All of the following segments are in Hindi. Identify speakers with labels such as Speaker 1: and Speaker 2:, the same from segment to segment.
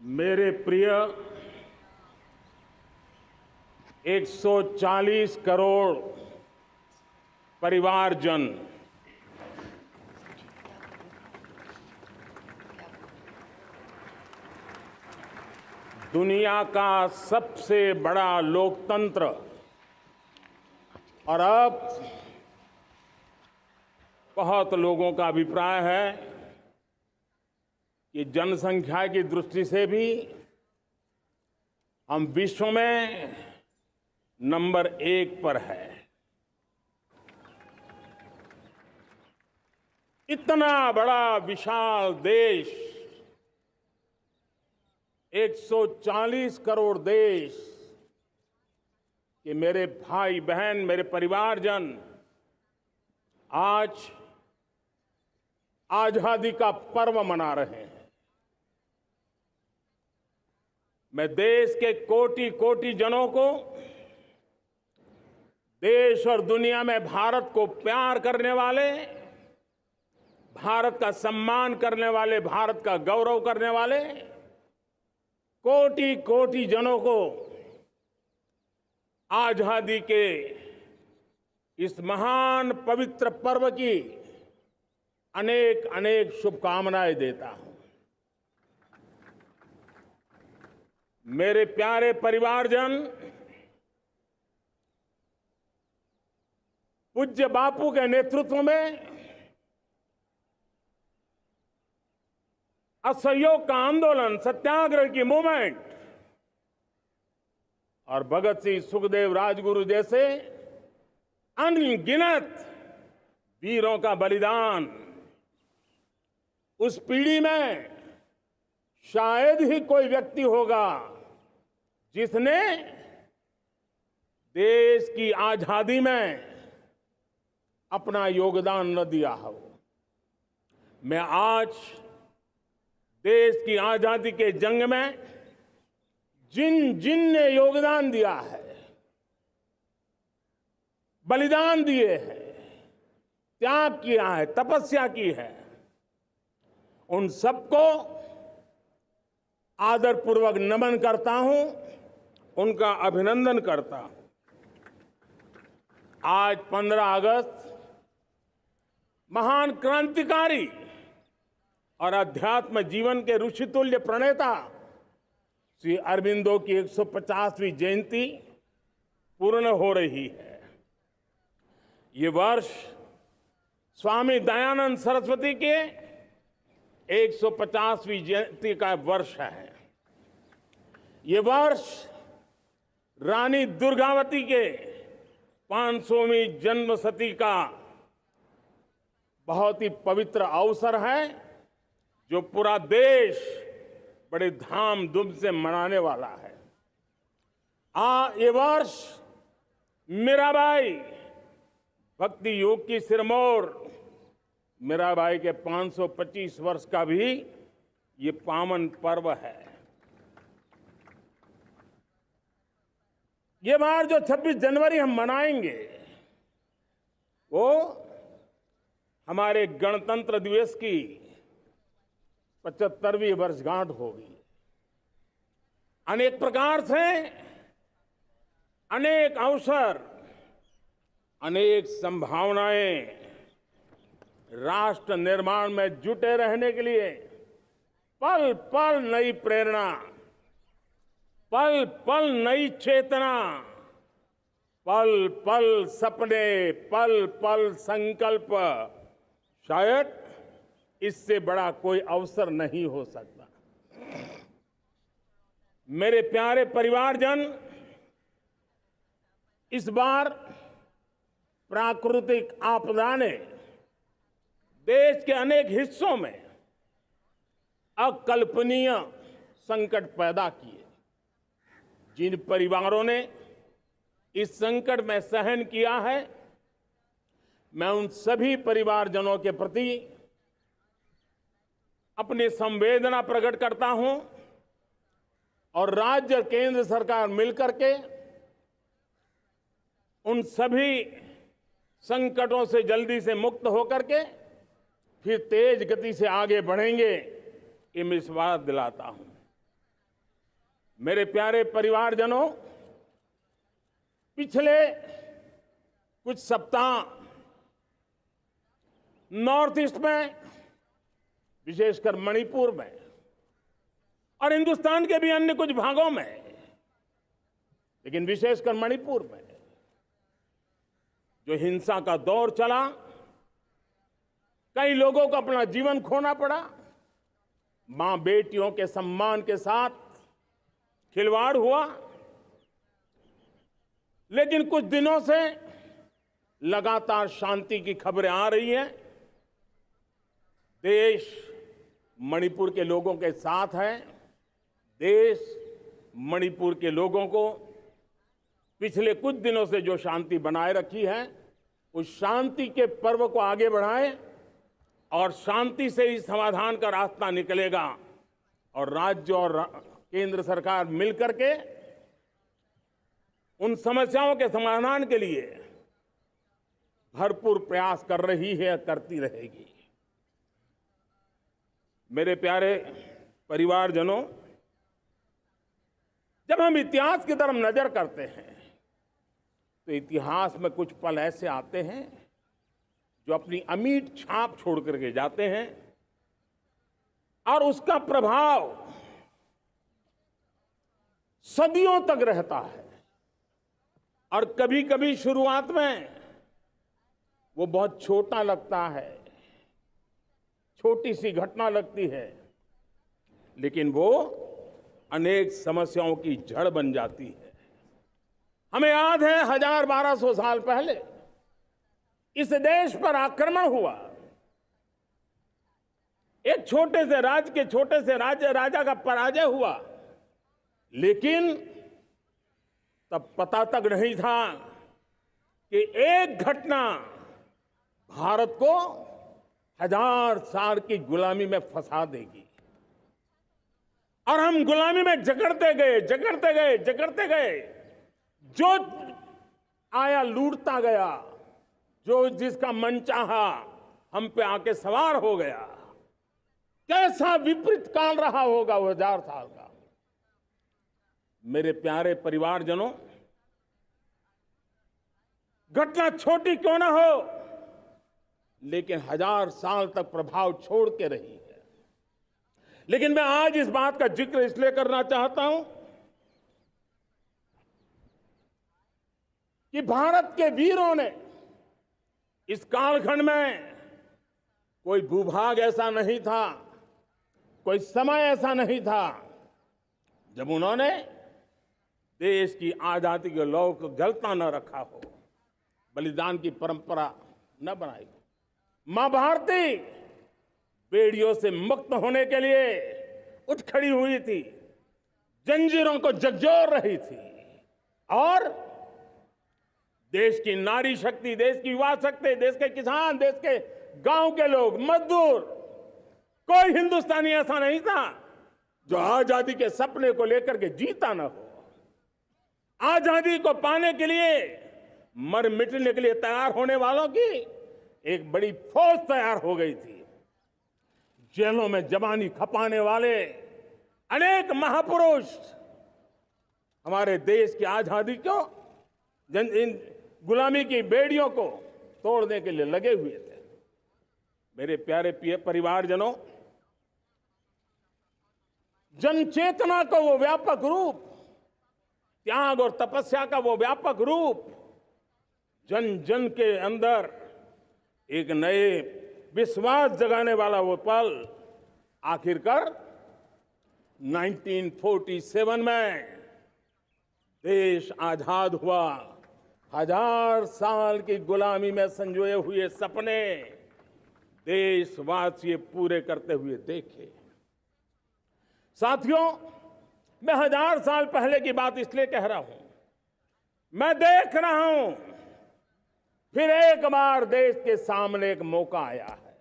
Speaker 1: मेरे प्रिय 140 करोड़ परिवारजन, दुनिया का सबसे बड़ा लोकतंत्र और अब बहुत लोगों का अभिप्राय है कि जनसंख्या की दृष्टि से भी हम विश्व में नंबर 1 पर है। इतना बड़ा विशाल देश, 140 करोड़ देश कि मेरे भाई बहन, मेरे परिवारजन आज आजादी का पर्व मना रहे हैं। मैं देश के कोटि कोटि जनों को, देश और दुनिया में भारत को प्यार करने वाले, भारत का सम्मान करने वाले, भारत का गौरव करने वाले कोटि कोटि जनों को आजादी के इस महान पवित्र पर्व की अनेक अनेक शुभकामनाएं देता हूं। मेरे प्यारे परिवारजन, पूज्य बापू के नेतृत्व में असहयोग का आंदोलन, सत्याग्रह की मूवमेंट और भगत सिंह, सुखदेव, राजगुरु जैसे अनगिनत वीरों का बलिदान, उस पीढ़ी में शायद ही कोई व्यक्ति होगा जिसने देश की आजादी में अपना योगदान न दिया हो। मैं आज देश की आजादी के जंग में जिन जिन ने योगदान दिया है, बलिदान दिए हैं, त्याग किया है, तपस्या की है, उन सबको आदरपूर्वक नमन करता हूं, उनका अभिनंदन करता हूं। आज 15 अगस्त महान क्रांतिकारी और अध्यात्म जीवन के ऋषितुल्य प्रणेता श्री अरबिंदो की 150वीं जयंती पूर्ण हो रही है। ये वर्ष स्वामी दयानंद सरस्वती के 150वीं जयंती का वर्ष है। ये वर्ष रानी दुर्गावती के 500वीं जन्मशती का बहुत ही पवित्र अवसर है, जो पूरा देश बड़े धामधूम से मनाने वाला है। ये वर्ष मीराबाई, भक्ति योग की सिरमौर मीराबाई के 525 वर्ष का भी ये पावन पर्व है। ये बार जो 26 जनवरी हम मनाएंगे वो हमारे गणतंत्र दिवस की 75वीं वर्षगांठ होगी। अनेक प्रकार से अनेक अवसर, अनेक संभावनाएं राष्ट्र निर्माण में जुटे रहने के लिए पल पल नई प्रेरणा, पल पल नई चेतना, पल पल सपने, पल पल संकल्प, शायद इससे बड़ा कोई अवसर नहीं हो सकता। मेरे प्यारे परिवारजन, इस बार प्राकृतिक आपदा ने देश के अनेक हिस्सों में अकल्पनीय संकट पैदा किए। जिन परिवारों ने इस संकट में सहन किया है, मैं उन सभी परिवारजनों के प्रति अपनी संवेदना प्रकट करता हूं और राज्य और केंद्र सरकार मिलकर के उन सभी संकटों से जल्दी से मुक्त होकर के फिर तेज गति से आगे बढ़ेंगे, ये मैं विश्वास दिलाता हूं। मेरे प्यारे परिवारजनों, पिछले कुछ सप्ताह नॉर्थ ईस्ट में, विशेषकर मणिपुर में और हिंदुस्तान के भी अन्य कुछ भागों में, लेकिन विशेषकर मणिपुर में जो हिंसा का दौर चला, कई लोगों को अपना जीवन खोना पड़ा, मां बेटियों के सम्मान के साथ खिलवाड़ हुआ। लेकिन कुछ दिनों से लगातार शांति की खबरें आ रही हैं। देश मणिपुर के लोगों के साथ है। देश मणिपुर के लोगों को पिछले कुछ दिनों से जो शांति बनाए रखी है, उस शांति के पर्व को आगे बढ़ाएं और शांति से ही समाधान का रास्ता निकलेगा। और राज्य और केंद्र सरकार मिलकर के उन समस्याओं के समाधान के लिए भरपूर प्रयास कर रही है, करती रहेगी। मेरे प्यारे परिवारजनों, जब हम इतिहास की तरफ नजर करते हैं तो इतिहास में कुछ पल ऐसे आते हैं जो अपनी अमिट छाप छोड़ करके जाते हैं और उसका प्रभाव सदियों तक रहता है। और कभी कभी शुरुआत में वो बहुत छोटा लगता है, छोटी सी घटना लगती है, लेकिन वो अनेक समस्याओं की जड़ बन जाती है। हमें याद है 1000-1200 साल पहले इस देश पर आक्रमण हुआ। एक छोटे से राज्य के छोटे से राजा का पराजय हुआ, लेकिन तब पता तक नहीं था कि एक घटना भारत को 1000 साल की गुलामी में फंसा देगी। और हम गुलामी में जकड़ते गए, जो आया लूटता गया, जो जिसका मन चाहा हम पे आके सवार हो गया। कैसा विपरीत काल रहा होगा वो 1000 साल का। मेरे प्यारे परिवारजनों, घटना छोटी क्यों ना हो, लेकिन 1000 साल तक प्रभाव छोड़ के रही है। लेकिन मैं आज इस बात का जिक्र इसलिए करना चाहता हूं कि भारत के वीरों ने इस कालखंड में कोई भूभाग ऐसा नहीं था, कोई समय ऐसा नहीं था जब उन्होंने देश की आजादी के लौ को जलता न रखा हो, बलिदान की परंपरा न बनाई। मां भारती बेड़ियों से मुक्त होने के लिए उठ खड़ी हुई थी, जंजीरों को झकझोर रही थी। और देश की नारी शक्ति, देश की युवा शक्ति, देश के किसान, देश के गांव के लोग, मजदूर, कोई हिंदुस्तानी ऐसा नहीं था जो आजादी के सपने को लेकर के जीता न हो। आजादी को पाने के लिए मर मिटने के लिए तैयार होने वालों की एक बड़ी फौज तैयार हो गई थी। जेलों में जवानी खपाने वाले अनेक महापुरुष हमारे देश की आजादी को, इन गुलामी की बेड़ियों को तोड़ने के लिए लगे हुए थे। मेरे प्यारे परिवारजनों, जन चेतना का वो व्यापक रूप, त्याग और तपस्या का वो व्यापक रूप, जन जन के अंदर एक नए विश्वास जगाने वाला वो पल आखिरकार 1947 में देश आजाद हुआ। 1000 साल की गुलामी में संजोए हुए सपने देशवासी पूरे करते हुए देखे। साथियों, मैं 1000 साल पहले की बात इसलिए कह रहा हूं, मैं देख रहा हूं फिर एक बार देश के सामने एक मौका आया है।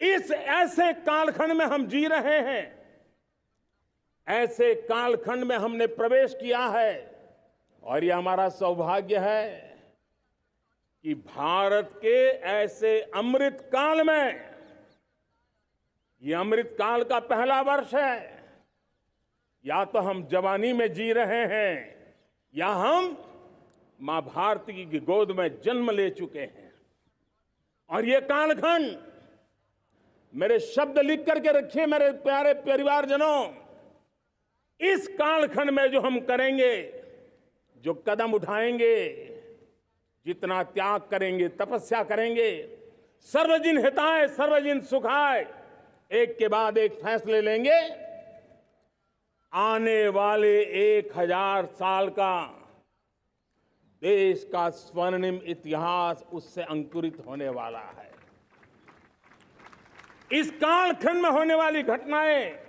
Speaker 1: इस ऐसे कालखंड में हम जी रहे हैं, ऐसे कालखंड में हमने प्रवेश किया है और यह हमारा सौभाग्य है कि भारत के ऐसे अमृत काल में, यह अमृत काल का पहला वर्ष है, या तो हम जवानी में जी रहे हैं या हम मां भारती की गोद में जन्म ले चुके हैं। और ये कालखंड, मेरे शब्द लिख करके रखिए मेरे प्यारे परिवारजनों, इस कालखंड में जो हम करेंगे, जो कदम उठाएंगे, जितना त्याग करेंगे, तपस्या करेंगे, सर्वजन हिताय सर्वजन सुखाय, एक के बाद एक फैसले लेंगे, आने वाले 1000 साल का देश का स्वर्णिम इतिहास उससे अंकुरित होने वाला है। इस कालखंड में होने वाली घटनाएं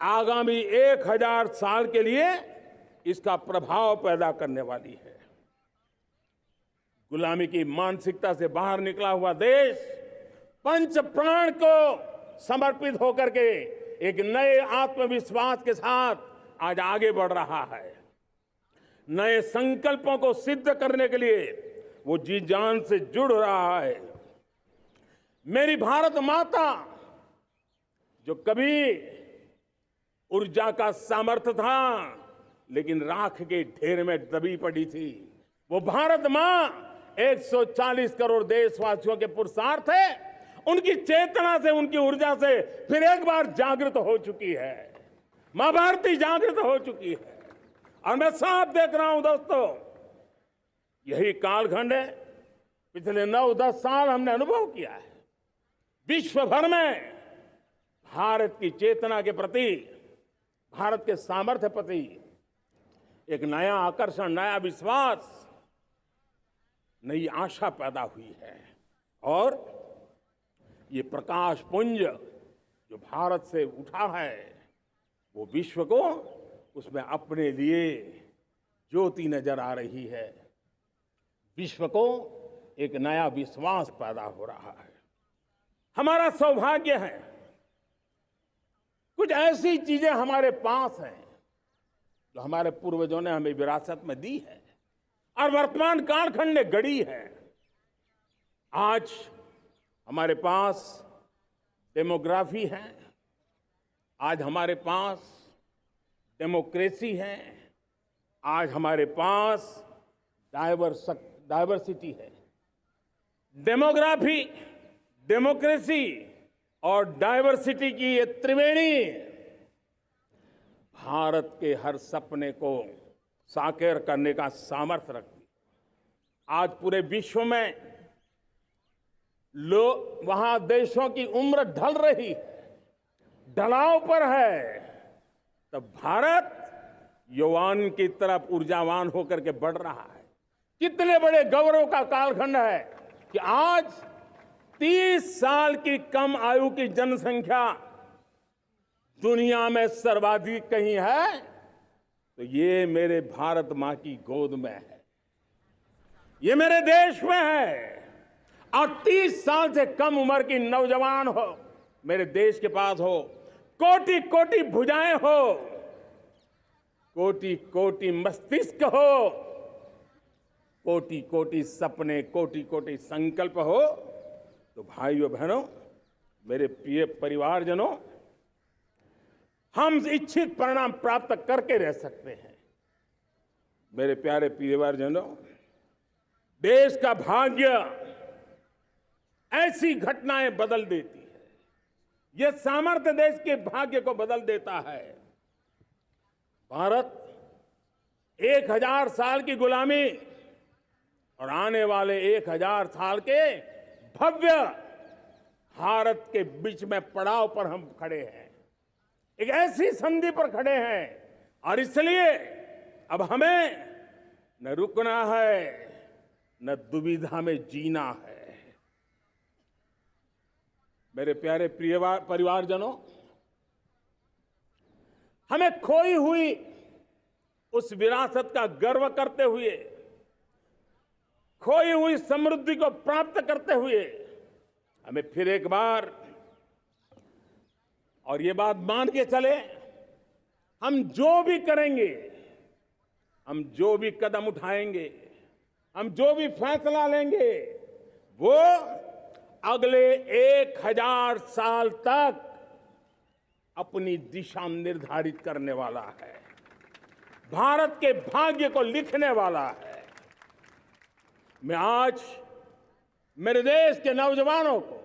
Speaker 1: आगामी 1000 साल के लिए इसका प्रभाव पैदा करने वाली है। गुलामी की मानसिकता से बाहर निकला हुआ देश पंच प्राण को समर्पित होकर के एक नए आत्मविश्वास के साथ आज आगे बढ़ रहा है। नए संकल्पों को सिद्ध करने के लिए वो जी जान से जुड़ रहा है। मेरी भारत माता, जो कभी ऊर्जा का सामर्थ्य था लेकिन राख के ढेर में दबी पड़ी थी, वो भारत मां 140 करोड़ देशवासियों के पुरुषार्थ है, उनकी चेतना से, उनकी ऊर्जा से फिर एक बार जागृत हो चुकी है। मां भारती जागृत हो चुकी है। और मैं साफ देख रहा हूं दोस्तों, यही कालखंड है। पिछले 9-10 साल हमने अनुभव किया है, विश्व भर में भारत की चेतना के प्रति, भारत के सामर्थ्य प्रति एक नया आकर्षण, नया विश्वास, नई आशा पैदा हुई है। और ये प्रकाश पुंज जो भारत से उठा है, वो विश्व को उसमें अपने लिए ज्योति नजर आ रही है। विश्व को एक नया विश्वास पैदा हो रहा है। हमारा सौभाग्य है, कुछ ऐसी चीजें हमारे पास हैं जो हमारे पूर्वजों ने हमें विरासत में दी है और वर्तमान कालखंड ने गढ़ी है। आज हमारे पास डेमोग्राफी है, आज हमारे पास डेमोक्रेसी है, आज हमारे पास डाइवर्सिटी है। डेमोग्राफी, डेमोक्रेसी और डाइवर्सिटी की ये त्रिवेणी भारत के हर सपने को साकार करने का सामर्थ्य रखती है। आज पूरे विश्व में वहां देशों की उम्र ढल रही है, ढलाव पर है, तब भारत यौवन की तरफ ऊर्जावान होकर के बढ़ रहा है। कितने बड़े गौरव का कालखंड है कि आज 30 साल की कम आयु की जनसंख्या दुनिया में सर्वाधिक कहीं है तो ये मेरे भारत मां की गोद में है, ये मेरे देश में है। और 30 साल से कम उम्र की नौजवान हो मेरे देश के पास हो, कोटि कोटि भुजाएं हो, कोटि कोटि मस्तिष्क हो, कोटि कोटि सपने, कोटि कोटि संकल्प हो, तो भाइयों बहनों, मेरे प्रिय परिवारजनों, हम इच्छित परिणाम प्राप्त करके रह सकते हैं। मेरे प्यारे परिवारजनों, देश का भाग्य ऐसी घटनाएं बदल देती है, यह सामर्थ्य देश के भाग्य को बदल देता है। भारत 1000 साल की गुलामी और आने वाले 1000 साल के भव्य भारत के बीच में पड़ाव पर हम खड़े हैं, एक ऐसी संधि पर खड़े हैं। और इसलिए अब हमें न रुकना है, न दुविधा में जीना है। मेरे प्यारे प्रिय परिवारजनों, हमें खोई हुई उस विरासत का गर्व करते हुए, खोई हुई समृद्धि को प्राप्त करते हुए, हमें फिर एक बार, और ये बात मान के चले, हम जो भी करेंगे, हम जो भी कदम उठाएंगे, हम जो भी फैसला लेंगे, वो अगले 1000 साल तक अपनी दिशा निर्धारित करने वाला है, भारत के भाग्य को लिखने वाला है। मैं आज मेरे देश के नौजवानों को,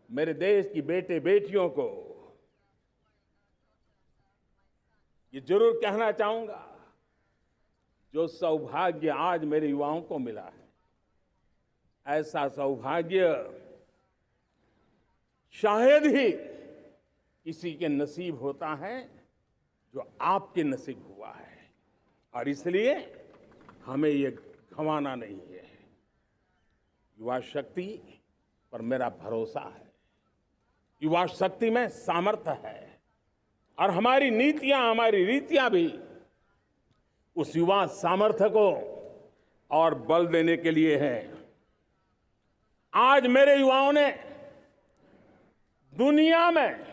Speaker 1: मेरे देश की बेटे बेटियों को ये जरूर कहना चाहूंगा, जो सौभाग्य आज मेरे युवाओं को मिला है, ऐसा सौभाग्य शायद ही किसी के नसीब होता है जो आपके नसीब हुआ है। और इसलिए हमें ये गंवाना नहीं है। युवा शक्ति पर मेरा भरोसा है, युवा शक्ति में सामर्थ्य है, और हमारी नीतियां, हमारी रीतियां भी उस युवा सामर्थ्य को और बल देने के लिए है। आज मेरे युवाओं ने दुनिया में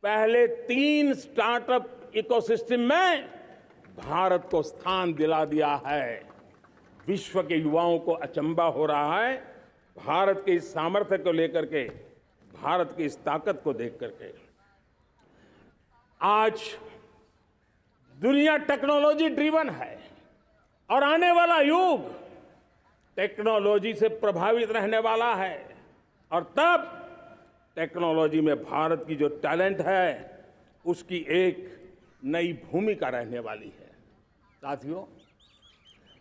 Speaker 1: पहले 3 स्टार्टअप इकोसिस्टम में भारत को स्थान दिला दिया है। विश्व के युवाओं को अचंभा हो रहा है भारत के इस सामर्थ्य को लेकर के, भारत की इस ताकत को देख करके। आज दुनिया टेक्नोलॉजी ड्रिवन है और आने वाला युग टेक्नोलॉजी से प्रभावित रहने वाला है, और तब टेक्नोलॉजी में भारत की जो टैलेंट है उसकी एक नई भूमिका रहने वाली है। साथियों,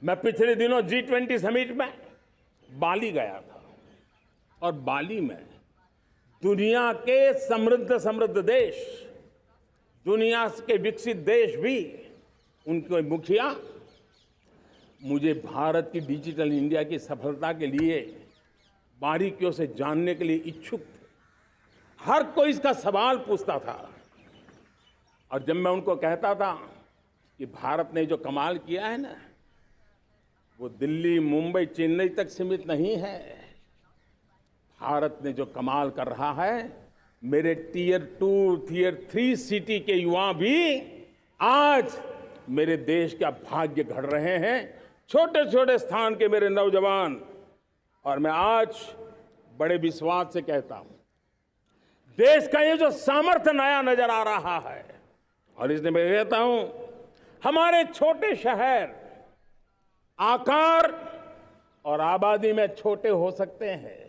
Speaker 1: मैं पिछले दिनों G20 समिट में बाली गया था, और बाली में दुनिया के समृद्ध देश, दुनिया के विकसित देश भी, उनके मुखिया मुझे भारत की डिजिटल इंडिया की सफलता के लिए बारीकियों से जानने के लिए इच्छुक थे। हर कोई इसका सवाल पूछता था, और जब मैं उनको कहता था कि भारत ने जो कमाल किया है ना, वो दिल्ली, मुंबई, चेन्नई तक सीमित नहीं है। भारत ने जो कमाल कर रहा है, मेरे टियर 2, टियर 3 सिटी के युवा भी आज मेरे देश का भाग्य गढ़ रहे हैं, छोटे छोटे स्थान के मेरे नौजवान। और मैं आज बड़े विश्वास से कहता हूं, देश का ये जो सामर्थ्य नया नजर आ रहा है, और इसलिए मैं कहता हूं, हमारे छोटे शहर आकार और आबादी में छोटे हो सकते हैं।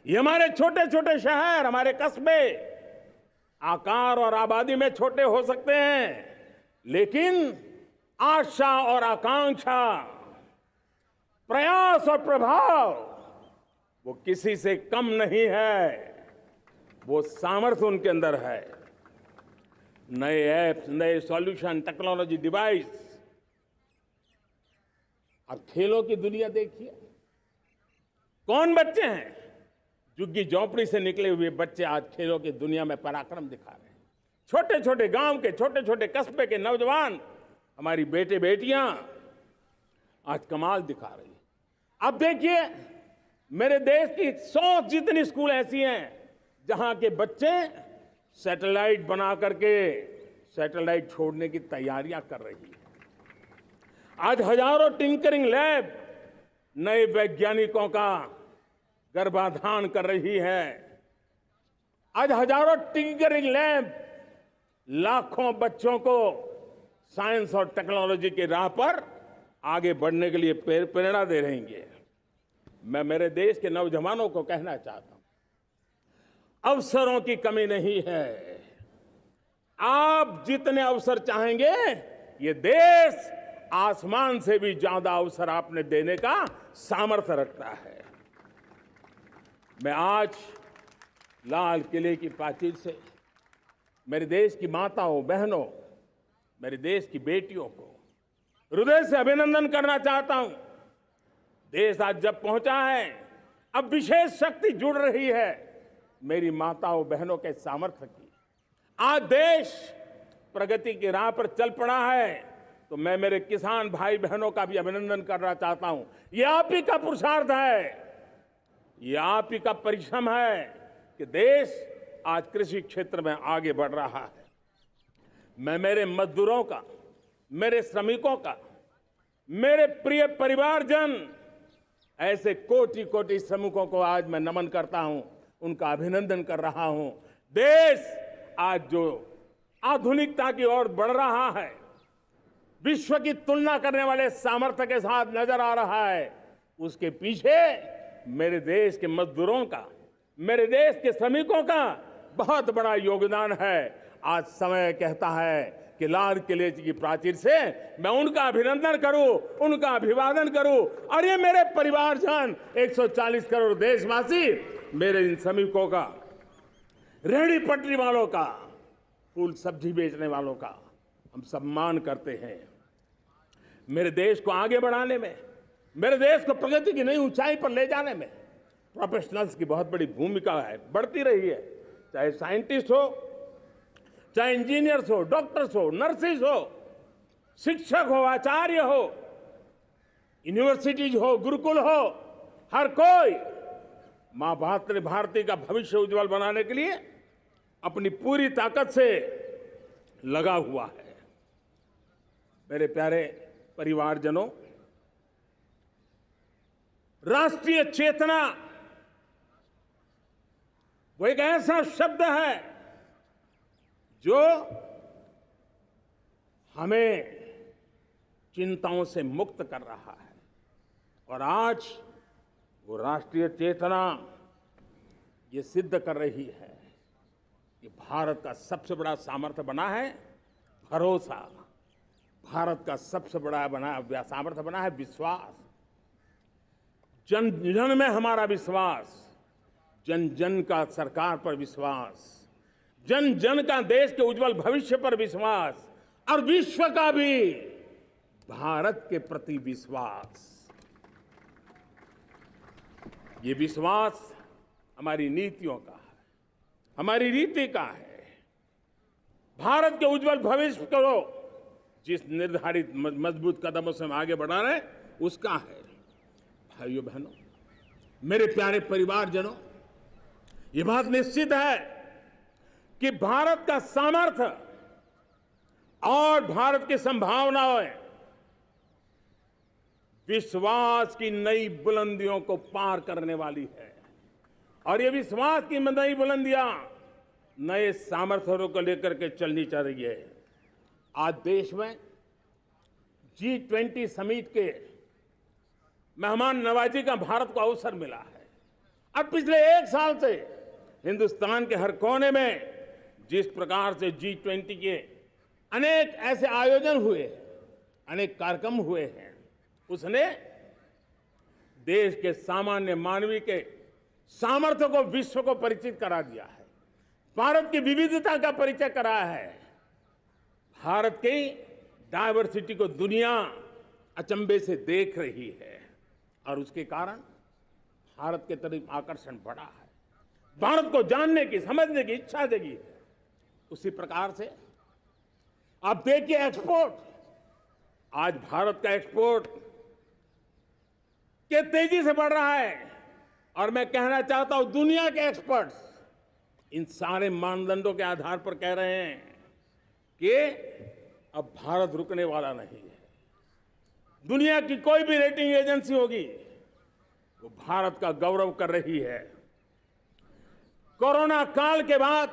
Speaker 1: ये हमारे छोटे छोटे शहर, हमारे कस्बे आकार और आबादी में छोटे हो सकते हैं, लेकिन आशा और आकांक्षा, प्रयास और प्रभाव वो किसी से कम नहीं है। वो सामर्थ्य उनके अंदर है। नए ऐप्स, नए सॉल्यूशन, टेक्नोलॉजी डिवाइस। अब खेलों की दुनिया देखिए, कौन बच्चे हैं, झुग्गी झोंपड़ी से निकले हुए बच्चे आज खेलों की दुनिया में पराक्रम दिखा रहे हैं। छोटे छोटे गांव के, छोटे छोटे कस्बे के नौजवान, हमारी बेटे बेटियां आज कमाल दिखा रही हैं। अब देखिए, मेरे देश की 100 जितनी स्कूल ऐसी हैं जहां के बच्चे सैटेलाइट बना करके सैटेलाइट छोड़ने की तैयारियां कर रही हैं। आज हजारों टिंकरिंग लैब नए वैज्ञानिकों का गर्भाधान कर रही है। आज हजारों टिंकरिंग लैब लाखों बच्चों को साइंस और टेक्नोलॉजी की राह पर आगे बढ़ने के लिए प्रेरणा दे रही हैं। मैं मेरे देश के नौजवानों को कहना चाहता हूं, अवसरों की कमी नहीं है। आप जितने अवसर चाहेंगे, ये देश आसमान से भी ज्यादा अवसर आपने देने का सामर्थ्य रखता है। मैं आज लाल किले की प्राचीर से मेरे देश की माताओं, बहनों, मेरे देश की बेटियों को हृदय से अभिनंदन करना चाहता हूं। देश आज जब पहुंचा है, अब विशेष शक्ति जुड़ रही है मेरी माताओं बहनों के सामर्थ्य की। आज देश प्रगति की राह पर चल पड़ा है, तो मैं मेरे किसान भाई बहनों का भी अभिनंदन करना चाहता हूं। ये आप ही का पुरुषार्थ है, ये आप ही का परिश्रम है कि देश आज कृषि क्षेत्र में आगे बढ़ रहा है। मैं मेरे मजदूरों का, मेरे श्रमिकों का, मेरे प्रिय परिवारजन, ऐसे कोटि कोटि श्रमिकों को आज मैं नमन करता हूं, उनका अभिनंदन कर रहा हूं। देश आज जो आधुनिकता की ओर बढ़ रहा है, विश्व की तुलना करने वाले सामर्थ्य के साथ नजर आ रहा है, उसके पीछे मेरे देश के मजदूरों का, मेरे देश के श्रमिकों का बहुत बड़ा योगदान है। आज समय कहता है कि लाल किले की प्राचीर से मैं उनका अभिनंदन करूं, उनका अभिवादन करूं, और ये मेरे परिवारजन 140 करोड़ देशवासी, मेरे इन श्रमिकों का, रेहड़ी पटरी वालों का, फूल सब्जी बेचने वालों का हम सम्मान करते हैं। मेरे देश को आगे बढ़ाने में, मेरे देश को प्रगति की नई ऊंचाई पर ले जाने में प्रोफेशनल्स की बहुत बड़ी भूमिका है, बढ़ती रही है। चाहे साइंटिस्ट हो, चाहे इंजीनियर्स हो, डॉक्टर्स हो, नर्सिस हो, शिक्षक हो, आचार्य हो, यूनिवर्सिटीज हो, गुरुकुल हो, हर कोई मां भारती का भविष्य उज्जवल बनाने के लिए अपनी पूरी ताकत से लगा हुआ है। मेरे प्यारे परिवारजनों, राष्ट्रीय चेतना वो एक ऐसा शब्द है जो हमें चिंताओं से मुक्त कर रहा है, और आज वो राष्ट्रीय चेतना ये सिद्ध कर रही है कि भारत का सबसे बड़ा सामर्थ्य बना है भरोसा, भारत का सबसे बड़ा सामर्थ्य बना है विश्वास। जन जन में हमारा विश्वास, जन जन का सरकार पर विश्वास, जन जन का देश के उज्जवल भविष्य पर विश्वास, और विश्व का भी भारत के प्रति विश्वास। ये विश्वास हमारी नीतियों का है, हमारी रीति का है। भारत के उज्जवल भविष्य को जिस निर्धारित मजबूत कदमों से हम आगे बढ़ा रहे हैं, उसका है। भाइयों बहनों, मेरे प्यारे परिवारजनों, ये बात निश्चित है कि भारत का सामर्थ्य और भारत की संभावनाएं विश्वास की नई बुलंदियों को पार करने वाली है, और ये विश्वास की नई बुलंदियां नए सामर्थ्यों को लेकर के चलनी चल रही है। आज देश में G20 समिट के मेहमान नवाजी का भारत को अवसर मिला है। अब पिछले एक साल से हिंदुस्तान के हर कोने में जिस प्रकार से G20 के अनेक ऐसे आयोजन हुए, अनेक कार्यक्रम हुए हैं, उसने देश के सामान्य मानवी के सामर्थ्य को विश्व को परिचित करा दिया है, भारत की विविधता का परिचय कराया है, भारत की डायवर्सिटी को दुनिया अचंभे से देख रही है, और उसके कारण भारत के तरफ आकर्षण बढ़ा है, भारत को जानने की, समझने की इच्छा जगी है। उसी प्रकार से आप देखिए एक्सपोर्ट, आज भारत का एक्सपोर्ट के तेजी से बढ़ रहा है, और मैं कहना चाहता हूं दुनिया के एक्सपर्ट्स इन सारे मानदंडों के आधार पर कह रहे हैं कि अब भारत रुकने वाला नहीं है। दुनिया की कोई भी रेटिंग एजेंसी होगी वो भारत का गौरव कर रही है। कोरोना काल के बाद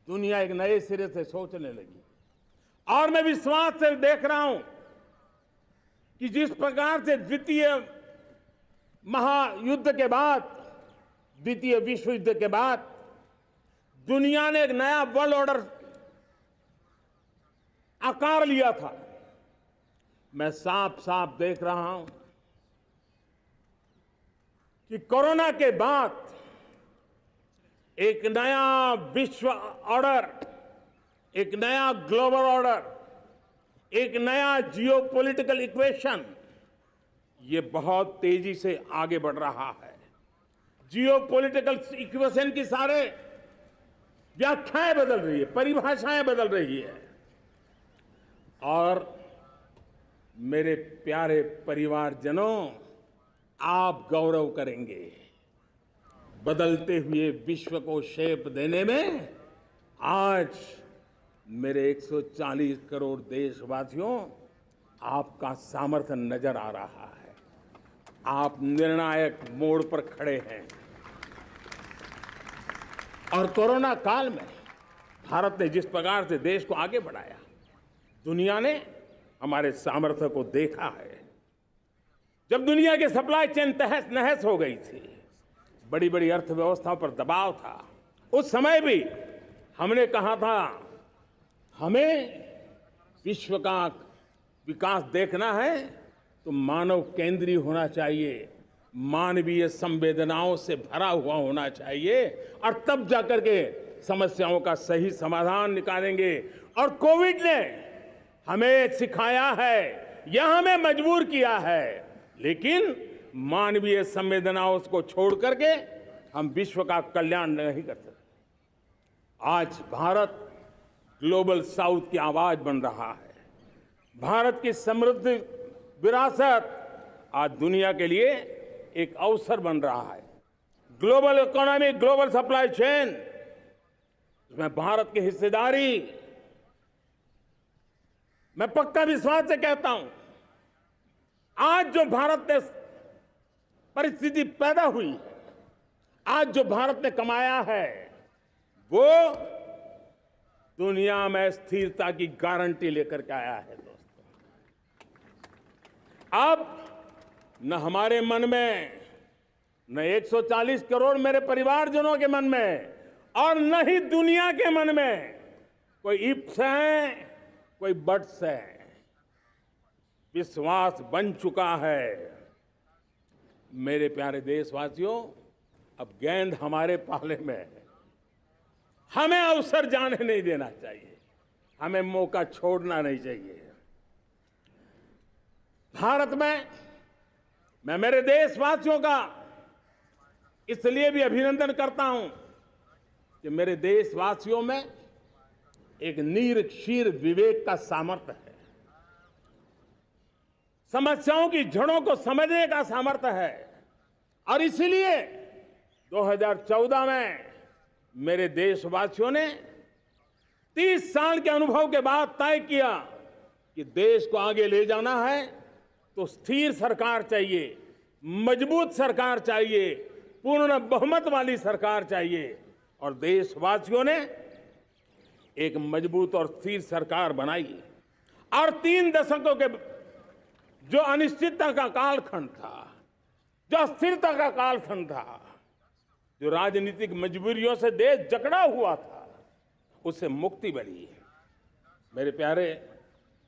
Speaker 1: दुनिया एक नए सिरे से सोचने लगी, और मैं विश्वास से देख रहा हूं कि जिस प्रकार से द्वितीय महायुद्ध के बाद, द्वितीय विश्व युद्ध के बाद दुनिया ने एक नया वर्ल्ड ऑर्डर आकार लिया था, मैं साफ साफ देख रहा हूं कि कोरोना के बाद एक नया विश्व ऑर्डर, एक नया ग्लोबल ऑर्डर, एक नया जियोपॉलिटिकल इक्वेशन, ये बहुत तेजी से आगे बढ़ रहा है। जियोपॉलिटिकल इक्वेशन की सारे व्याख्याएं बदल रही है, परिभाषाएं बदल रही है, और मेरे प्यारे परिवारजनों, आप गौरव करेंगे। बदलते हुए विश्व को शेप देने में आज मेरे 140 करोड़ देशवासियों, आपका सामर्थ्य नजर आ रहा है। आप निर्णायक मोड़ पर खड़े हैं। और कोरोना काल में भारत ने जिस प्रकार से देश को आगे बढ़ाया, दुनिया ने हमारे सामर्थ्य को देखा है। जब दुनिया की सप्लाई चेन तहस नहस हो गई थी, बड़ी बड़ी अर्थव्यवस्थाओं पर दबाव था, उस समय भी हमने कहा था हमें विश्व का विकास देखना है तो मानव केंद्रीय होना चाहिए, मानवीय संवेदनाओं से भरा हुआ होना चाहिए, और तब जाकर के समस्याओं का सही समाधान निकालेंगे। और कोविड ने हमें सिखाया है या हमें मजबूर किया है, लेकिन मानवीय संवेदनाओं को छोड़ करके हम विश्व का कल्याण नहीं कर सकते। आज भारत ग्लोबल साउथ की आवाज बन रहा है। भारत की समृद्ध विरासत आज दुनिया के लिए एक अवसर बन रहा है। Global economy, global supply chain, इसमें भारत की हिस्सेदारी, मैं पक्का विश्वास से कहता हूं, आज जो भारत ने परिस्थिति पैदा हुई है, आज जो भारत ने कमाया है, वो दुनिया में स्थिरता की गारंटी लेकर के आया है। दोस्तों, अब न हमारे मन में, न 140 करोड़ मेरे परिवारजनों के मन में, और न ही दुनिया के मन में कोई इफ्स है, कोई बट्स है। विश्वास बन चुका है। मेरे प्यारे देशवासियों, अब गेंद हमारे पाले में है। हमें अवसर जाने नहीं देना चाहिए, हमें मौका छोड़ना नहीं चाहिए। भारत में मैं मेरे देशवासियों का इसलिए भी अभिनंदन करता हूं कि मेरे देशवासियों में एक नीर-क्षीर विवेक का सामर्थ्य है, समस्याओं की जड़ों को समझने का सामर्थ्य है। और इसलिए 2014 में मेरे देशवासियों ने 30 साल के अनुभव के बाद तय किया कि देश को आगे ले जाना है तो स्थिर सरकार चाहिए, मजबूत सरकार चाहिए, पूर्ण बहुमत वाली सरकार चाहिए। और देशवासियों ने एक मजबूत और स्थिर सरकार बनाई। और 3 दशकों के जो अनिश्चितता का कालखंड था, जो अस्थिरता का कालखंड था, जो राजनीतिक मजबूरियों से देश जकड़ा हुआ था, उससे मुक्ति मिली। मेरे प्यारे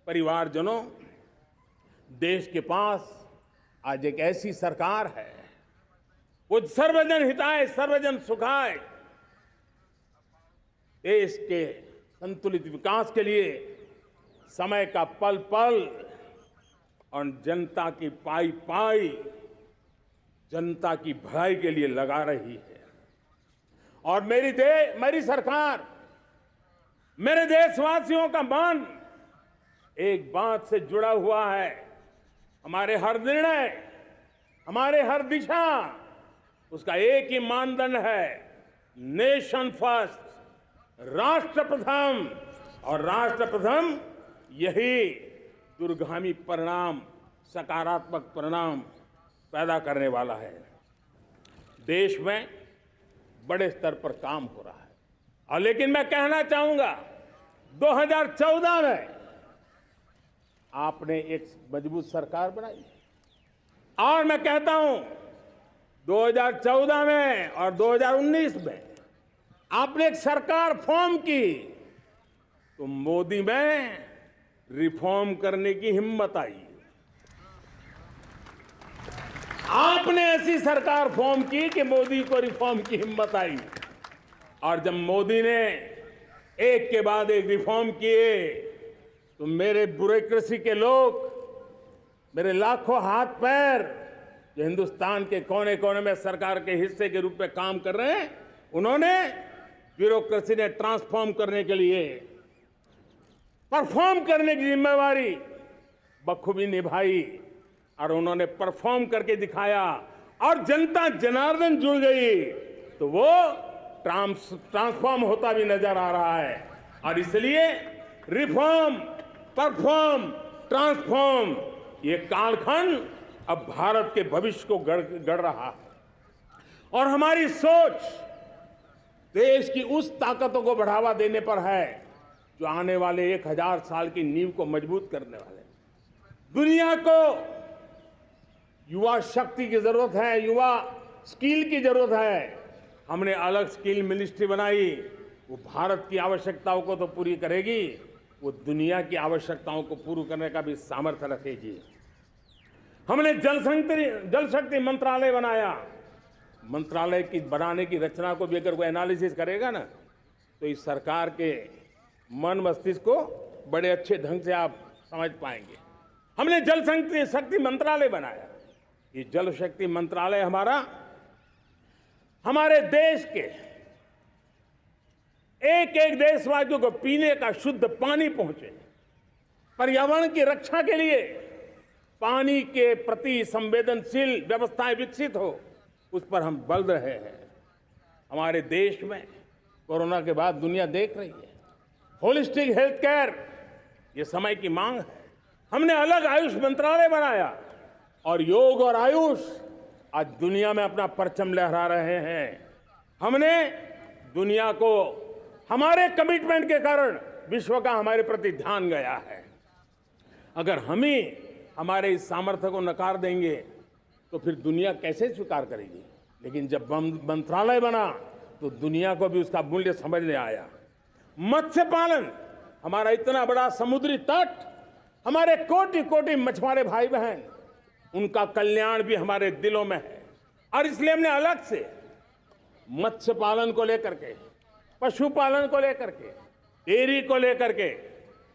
Speaker 1: परिवारजनों, देश के पास आज एक ऐसी सरकार है, वो सर्वजन हिताय सर्वजन सुखाय, देश के संतुलित विकास के लिए समय का पल पल और जनता की पाई पाई, जनता की भलाई के लिए लगा रही है। और मेरी सरकार, मेरे देशवासियों का मन एक बात से जुड़ा हुआ है। हमारे हर निर्णय, हमारे हर दिशा, उसका एक ही मानदंड है, नेशन फर्स्ट, राष्ट्र प्रथम। और राष्ट्र प्रथम यही दूरगामी परिणाम, सकारात्मक परिणाम पैदा करने वाला है। देश में बड़े स्तर पर काम हो रहा है। और लेकिन मैं कहना चाहूंगा, 2014 में आपने एक मजबूत सरकार बनाई, और मैं कहता हूं 2014 में और 2019 में आपने एक सरकार फॉर्म की, तो मोदी में रिफॉर्म करने की हिम्मत आई। आपने ऐसी सरकार फॉर्म की कि मोदी को रिफॉर्म की हिम्मत आई। और जब मोदी ने एक के बाद एक रिफॉर्म किए, तो मेरे ब्यूरोक्रेसी के लोग, मेरे लाखों हाथ पैर जो हिंदुस्तान के कोने कोने में सरकार के हिस्से के रूप में काम कर रहे हैं, उन्होंने ब्यूरोक्रेसी ने ट्रांसफॉर्म करने के लिए, परफॉर्म करने की जिम्मेवारी बखूबी निभाई। और उन्होंने परफॉर्म करके दिखाया, और जनता जनार्दन जुड़ गई, तो वो ट्रांसफॉर्म होता भी नजर आ रहा है। और इसलिए रिफॉर्म, परफॉर्म, ट्रांसफॉर्म, ये कालखंड अब भारत के भविष्य को गढ़ रहा है। और हमारी सोच देश की उस ताकतों को बढ़ावा देने पर है जो आने वाले 1000 साल की नींव को मजबूत करने वाले हैं। दुनिया को युवा शक्ति की जरूरत है, युवा स्किल की जरूरत है। हमने अलग स्किल मिनिस्ट्री बनाई। वो भारत की आवश्यकताओं को तो पूरी करेगी, वो दुनिया की आवश्यकताओं को पूरी करने का भी सामर्थ्य रखेगी। हमने जल शक्ति मंत्रालय बनाया। मंत्रालय की बनाने की रचना को भी अगर कोई एनालिसिस करेगा ना, तो इस सरकार के मन मस्तिष्क को बड़े अच्छे ढंग से आप समझ पाएंगे। हमने जल शक्ति मंत्रालय बनाया। ये जल शक्ति मंत्रालय हमारे देश के एक एक देशवासियों को पीने का शुद्ध पानी पहुंचे, पर्यावरण की रक्षा के लिए पानी के प्रति संवेदनशील व्यवस्थाएं विकसित हो, उस पर हम बल रहे हैं। हमारे देश में कोरोना के बाद दुनिया देख रही है होलिस्टिक हेल्थ केयर, ये समय की मांग है। हमने अलग आयुष मंत्रालय बनाया और योग और आयुष आज दुनिया में अपना परचम लहरा रहे हैं। हमने दुनिया को हमारे कमिटमेंट के कारण विश्व का हमारे प्रति ध्यान गया है। अगर हम ही हमारे इस सामर्थ्य को नकार देंगे तो फिर दुनिया कैसे स्वीकार करेगी। लेकिन जब मंत्रालय बना तो दुनिया को भी उसका मूल्य समझने आया। मत्स्य पालन, हमारा इतना बड़ा समुद्री तट, हमारे कोटि कोटि मछुआरे भाई बहन, उनका कल्याण भी हमारे दिलों में है। और इसलिए हमने अलग से मत्स्य पालन को लेकर के, पशुपालन को लेकर के, डेयरी को लेकर के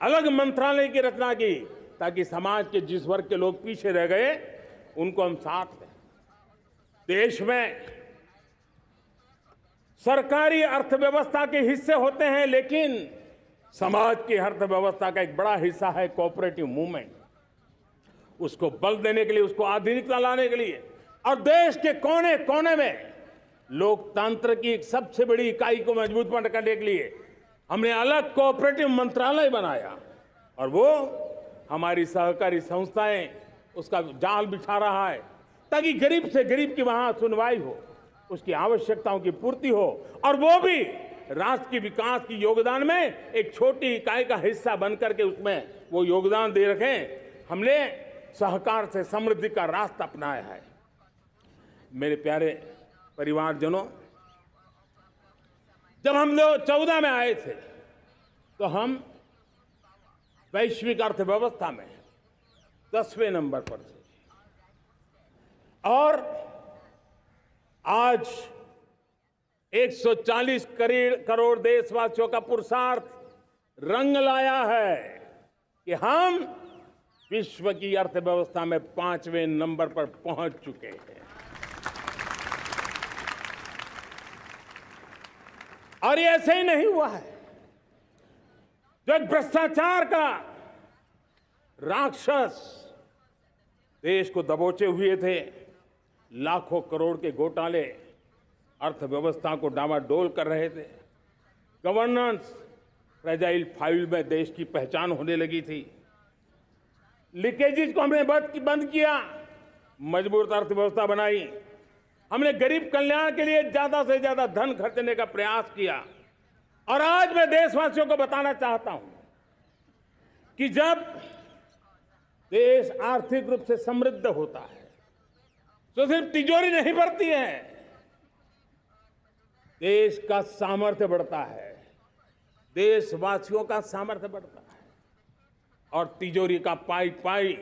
Speaker 1: अलग मंत्रालय की रचना की, ताकि समाज के जिस वर्ग के लोग पीछे रह गए उनको हम साथ लें। देश में सरकारी अर्थव्यवस्था के हिस्से होते हैं, लेकिन समाज की अर्थव्यवस्था का एक बड़ा हिस्सा है कोऑपरेटिव मूवमेंट। उसको बल देने के लिए, उसको आधुनिकता लाने के लिए और देश के कोने कोने में लोकतंत्र की एक सबसे बड़ी इकाई को मजबूत करने के लिए हमने अलग कोऑपरेटिव मंत्रालय बनाया। और वो हमारी सहकारी संस्थाएं उसका जाल बिछा रहा है, ताकि गरीब से गरीब की वहां सुनवाई हो, उसकी आवश्यकताओं की पूर्ति हो, और वो भी राष्ट्र की विकास की योगदान में एक छोटी इकाई का हिस्सा बनकर के उसमें वो योगदान दे रखें। हमने सहकार से समृद्धि का रास्ता अपनाया है। मेरे प्यारे परिवारजनों, जब हम लोग 14 में आए थे तो हम वैश्विक अर्थव्यवस्था में 10वें नंबर पर थे, और आज 140 करोड़ देशवासियों का पुरुषार्थ रंग लाया है कि हम विश्व की अर्थव्यवस्था में 5वें नंबर पर पहुंच चुके हैं। और ये ऐसे ही नहीं हुआ है। जो एक भ्रष्टाचार का राक्षस देश को दबोचे हुए थे, लाखों करोड़ के घोटाले अर्थव्यवस्था को डामाडोल कर रहे थे, गवर्नेंस फ्रेजाइल फाइल में देश की पहचान होने लगी थी, लीकेजेस को हमने बंद किया, मजबूत अर्थव्यवस्था बनाई, हमने गरीब कल्याण के लिए ज्यादा से ज्यादा धन खर्चने का प्रयास किया। और आज मैं देशवासियों को बताना चाहता हूं कि जब देश आर्थिक रूप से समृद्ध होता है तो सिर्फ तिजोरी नहीं भरती है, देश का सामर्थ्य बढ़ता है, देशवासियों का सामर्थ्य बढ़ता है। और तिजोरी का पाई पाई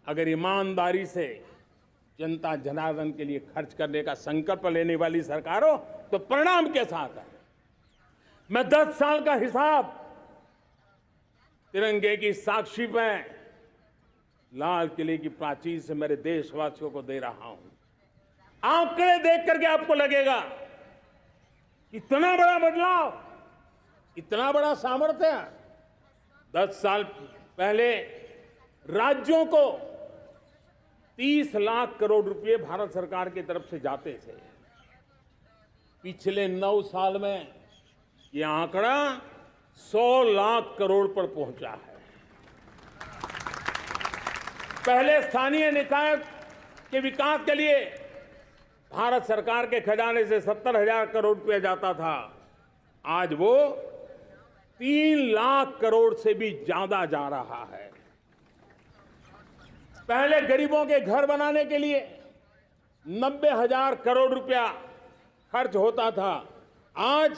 Speaker 1: अगर ईमानदारी से जनता जनार्दन के लिए खर्च करने का संकल्प लेने वाली सरकार हो तो परिणाम के साथ है। मैं 10 साल का हिसाब तिरंगे की साक्षी में लाल किले की प्राचीर से मेरे देशवासियों को दे रहा हूं। आंकड़े देख करके आपको लगेगा इतना बड़ा बदलाव, इतना बड़ा सामर्थ्य। 10 साल पहले राज्यों को 30 लाख करोड़ रुपए भारत सरकार की तरफ से जाते थे। पिछले 9 साल में यह आंकड़ा 100 लाख करोड़ पर पहुंचा है। पहले स्थानीय निकाय के विकास के लिए भारत सरकार के खजाने से 70,000 करोड़ रुपया जाता था। आज वो 3 लाख करोड़ से भी ज्यादा जा रहा है। पहले गरीबों के घर बनाने के लिए 90,000 करोड़ रुपया खर्च होता था। आज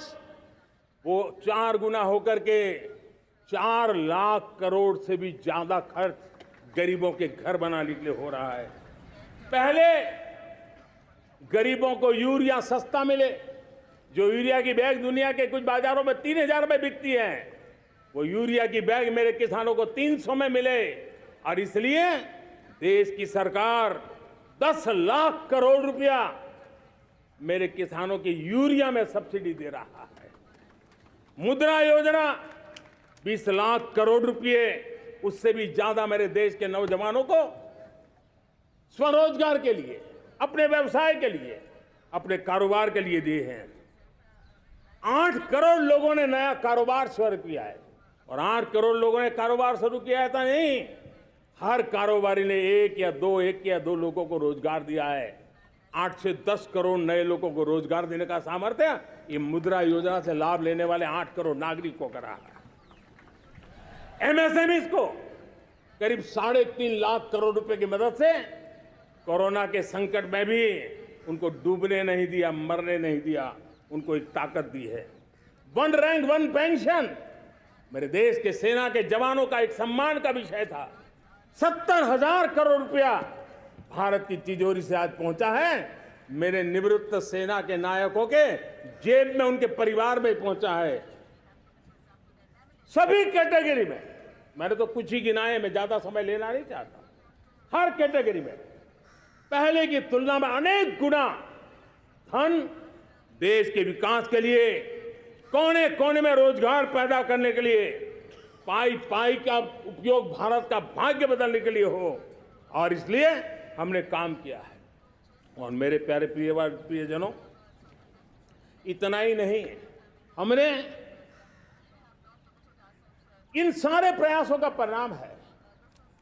Speaker 1: वो 4 गुना होकर के 4 लाख करोड़ से भी ज्यादा खर्च गरीबों के घर बनाने के लिए हो रहा है। पहले गरीबों को यूरिया सस्ता मिले, जो यूरिया की बैग दुनिया के कुछ बाजारों में 3,000 में बिकती है, वो यूरिया की बैग मेरे किसानों को 300 में मिले। और इसलिए देश की सरकार 10 लाख करोड़ रुपया मेरे किसानों की यूरिया में सब्सिडी दे रहा है। मुद्रा योजना 20 लाख करोड़ रुपए, उससे भी ज्यादा मेरे देश के नौजवानों को स्वरोजगार के लिए, अपने व्यवसाय के लिए, अपने कारोबार के लिए दिए हैं। 8 करोड़ लोगों ने नया कारोबार शुरू किया है। और 8 करोड़ लोगों ने कारोबार शुरू किया है तो नहीं, हर कारोबारी ने एक या दो लोगों को रोजगार दिया है। 8 से 10 करोड़ नए लोगों को रोजगार देने का सामर्थ्य ये मुद्रा योजना से लाभ लेने वाले 8 करोड़ नागरिकों को करा है। एमएसएमई को करीब 3.5 लाख करोड़ रुपए की मदद से कोरोना के संकट में भी उनको डूबने नहीं दिया, मरने नहीं दिया, उनको एक ताकत दी है। 1 रैंक 1 पेंशन मेरे देश के सेना के जवानों का एक सम्मान का विषय था। 70,000 करोड़ रुपया भारत की तिजोरी से आज पहुंचा है, मेरे निवृत्त सेना के नायकों के जेब में, उनके परिवार में पहुंचा है। सभी कैटेगरी में, मैंने तो कुछ ही गिनाए, मैं ज्यादा समय लेना नहीं चाहता। हर कैटेगरी में पहले की तुलना में अनेक गुना धन देश के विकास के लिए, कोने कोने में रोजगार पैदा करने के लिए, पाई पाई का उपयोग भारत का भाग्य बदलने के लिए हो, और इसलिए हमने काम किया है। और मेरे प्यारे प्रियजनों, इतना ही नहीं, हमने इन सारे प्रयासों का परिणाम है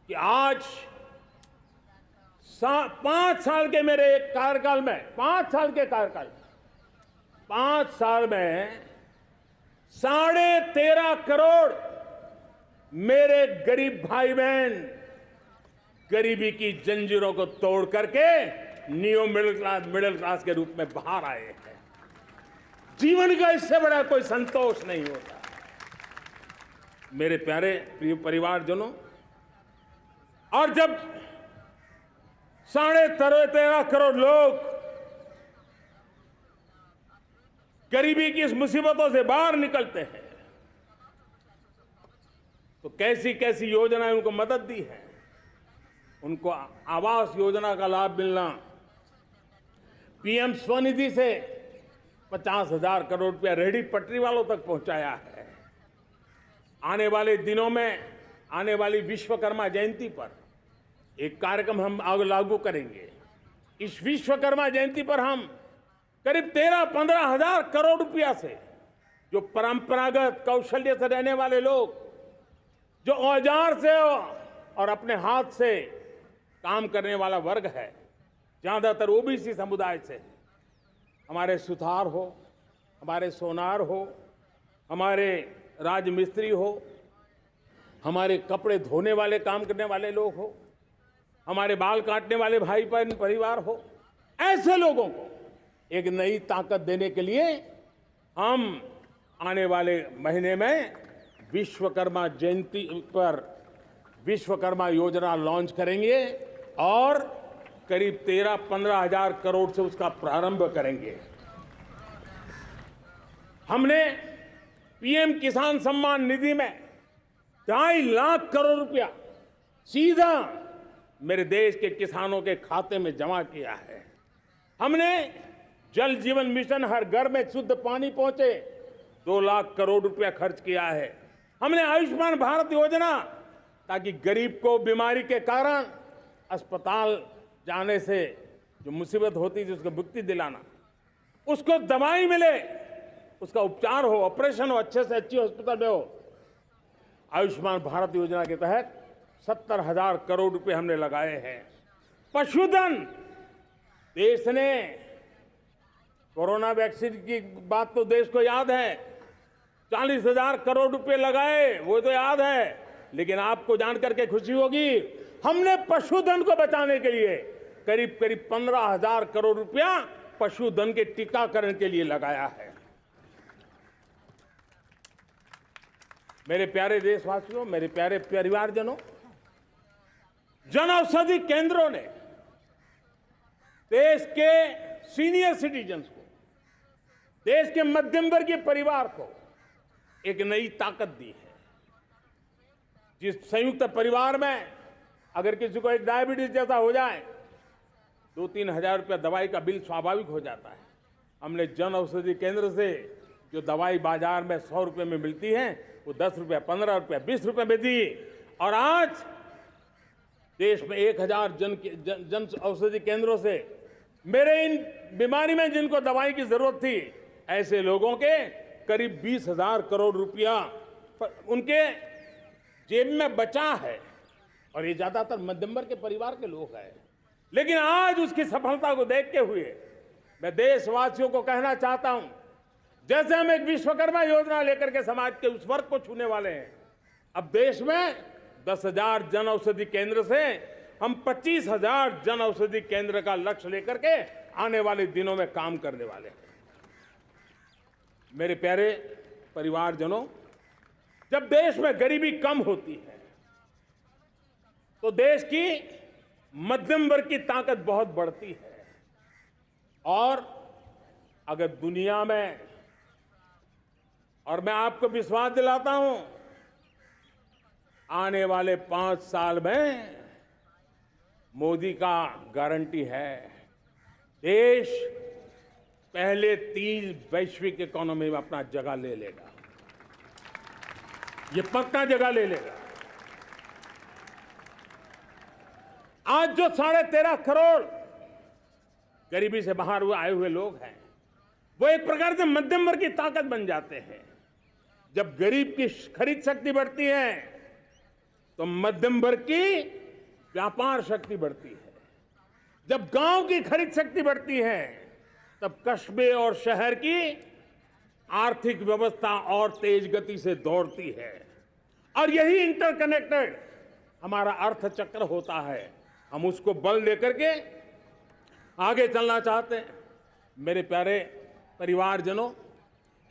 Speaker 1: कि आज 5 साल के मेरे कार्यकाल में, 5 साल के कार्यकाल में, 5 साल में 13.5 करोड़ मेरे गरीब भाई बहन गरीबी की जंजीरों को तोड़ करके न्यू मिडिल क्लास के रूप में बाहर आए हैं। जीवन का इससे बड़ा कोई संतोष नहीं होता। मेरे प्यारे प्रिय परिवारजनों, और जब 13.5 करोड़ लोग गरीबी की इस मुसीबतों से बाहर निकलते हैं, तो कैसी कैसी योजनाएं उनको मदद दी है। उनको आवास योजना का लाभ मिलना, पीएम स्वनिधि से 50,000 करोड़ रुपया रेहड़ी पटरी वालों तक पहुंचाया है। आने वाले दिनों में, आने वाली विश्वकर्मा जयंती पर एक कार्यक्रम हम लागू करेंगे। इस विश्वकर्मा जयंती पर हम करीब 13-15 हजार करोड़ रुपया से, जो परंपरागत कौशल्य से रहने वाले लोग, जो औजार से और अपने हाथ से काम करने वाला वर्ग है, ज्यादातर ओबीसी समुदाय से, हमारे सुथार हो, हमारे सोनार हो, हमारे राजमिस्त्री हो, हमारे कपड़े धोने वाले काम करने वाले लोग हो, हमारे बाल काटने वाले भाई बहन परिवार हो, ऐसे लोगों को एक नई ताकत देने के लिए हम आने वाले महीने में विश्वकर्मा जयंती पर विश्वकर्मा योजना लॉन्च करेंगे और करीब 13-15 हजार करोड़ से उसका प्रारंभ करेंगे। हमने पीएम किसान सम्मान निधि में 2.5 लाख करोड़ रुपया सीधा मेरे देश के किसानों के खाते में जमा किया है। हमने जल जीवन मिशन, हर घर में शुद्ध पानी पहुंचे, 2 लाख करोड़ रुपया खर्च किया है। हमने आयुष्मान भारत योजना, ताकि गरीब को बीमारी के कारण अस्पताल जाने से जो मुसीबत होती थी उसको मुक्ति दिलाना, उसको दवाई मिले, उसका उपचार हो, ऑपरेशन हो, अच्छे से अच्छी हॉस्पिटल में हो। आयुष्मान भारत योजना के तहत 70,000 करोड़ रुपए हमने लगाए हैं। पशुधन, देश ने कोरोना वैक्सीन की बात तो देश को याद है, 40,000 करोड़ रुपए लगाए, वो तो याद है। लेकिन आपको जानकर के खुशी होगी, हमने पशुधन को बचाने के लिए करीब करीब 15,000 करोड़ रुपया पशुधन के टीकाकरण के लिए लगाया है। मेरे प्यारे देशवासियों, मेरे प्यारे परिवारजनों, जन औषधि केंद्रों ने देश के सीनियर सिटीजन्स को, देश के मध्यम वर्गीय परिवार को एक नई ताकत दी है। जिस संयुक्त परिवार में अगर किसी को एक डायबिटीज जैसा हो जाए, 2-3 हजार रुपया दवाई का बिल स्वाभाविक हो जाता है। हमने जन औषधि केंद्र से जो दवाई बाजार में 100 रुपये में मिलती है, वो 10 रुपया, 15 रुपया, 20 रुपये में दी। और आज देश में 1000 जन औषधि केंद्रों से मेरे इन बीमारी में जिनको दवाई की जरूरत थी, ऐसे लोगों के करीब 20,000 करोड़ रुपया उनके जेब में बचा है। और ये ज्यादातर मध्यम वर्ग के परिवार के लोग हैं। लेकिन आज उसकी सफलता को देखते हुए मैं देशवासियों को कहना चाहता हूं, जैसे हम एक विश्वकर्मा योजना लेकर के समाज के उस वर्ग को छूने वाले हैं, अब देश में 10,000 जन औषधि केंद्र से हम 25,000 जन औषधि केंद्र का लक्ष्य लेकर के आने वाले दिनों में काम करने वाले हैं। मेरे प्यारे परिवारजनों, जब देश में गरीबी कम होती है तो देश की मध्यम वर्ग की ताकत बहुत बढ़ती है। और अगर दुनिया में, और मैं आपको विश्वास दिलाता हूं, आने वाले 5 साल में मोदी का गारंटी है, देश पहले 3 वैश्विक इकोनॉमी में अपना जगह ले लेगा। ये पक्का जगह ले लेगा। आज जो 13.5 करोड़ गरीबी से बाहर आए हुए लोग हैं, वो एक प्रकार से मध्यम वर्ग की ताकत बन जाते हैं। जब गरीब की खरीद शक्ति बढ़ती है तो मध्यम वर्ग की व्यापार शक्ति बढ़ती है। जब गांव की खरीद शक्ति बढ़ती है तब कस्बे और शहर की आर्थिक व्यवस्था और तेज गति से दौड़ती है। और यही इंटरकनेक्टेड हमारा अर्थचक्र होता है। हम उसको बल लेकर के आगे चलना चाहते हैं। मेरे प्यारे परिवारजनों,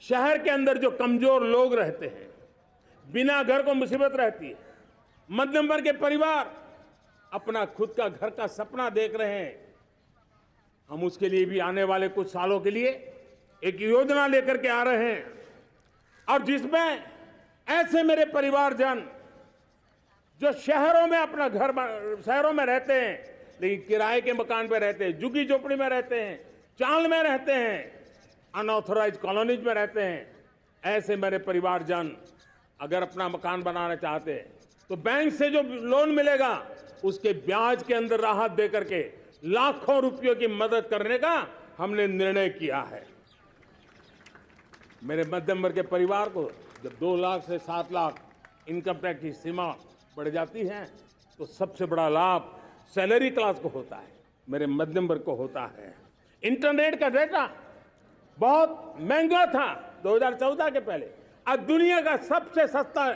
Speaker 1: शहर के अंदर जो कमजोर लोग रहते हैं, बिना घर को मुसीबत रहती है, मध्यम वर्ग के परिवार अपना खुद का घर का सपना देख रहे हैं, हम उसके लिए भी आने वाले कुछ सालों के लिए एक योजना लेकर के आ रहे हैं। और जिसमें ऐसे मेरे परिवारजन जो शहरों में अपना घर, शहरों में रहते हैं लेकिन किराए के मकान पे रहते हैं, झुग्गी झोपड़ी में रहते हैं, चाल में रहते हैं, अनऑथराइज्ड कॉलोनीज में रहते हैं, ऐसे मेरे परिवारजन अगर अपना मकान बनाना चाहते हैं तो बैंक से जो लोन मिलेगा उसके ब्याज के अंदर राहत दे करके लाखों रुपयों की मदद करने का हमने निर्णय किया है। मेरे मध्यम वर्ग के परिवार को जब 2 लाख से 7 लाख इनकम टैक्स की सीमा बढ़ जाती है तो सबसे बड़ा लाभ सैलरी क्लास को होता है, मेरे मध्यम वर्ग को होता है। इंटरनेट का डेटा बहुत महंगा था 2014 के पहले, आज दुनिया का सबसे सस्ता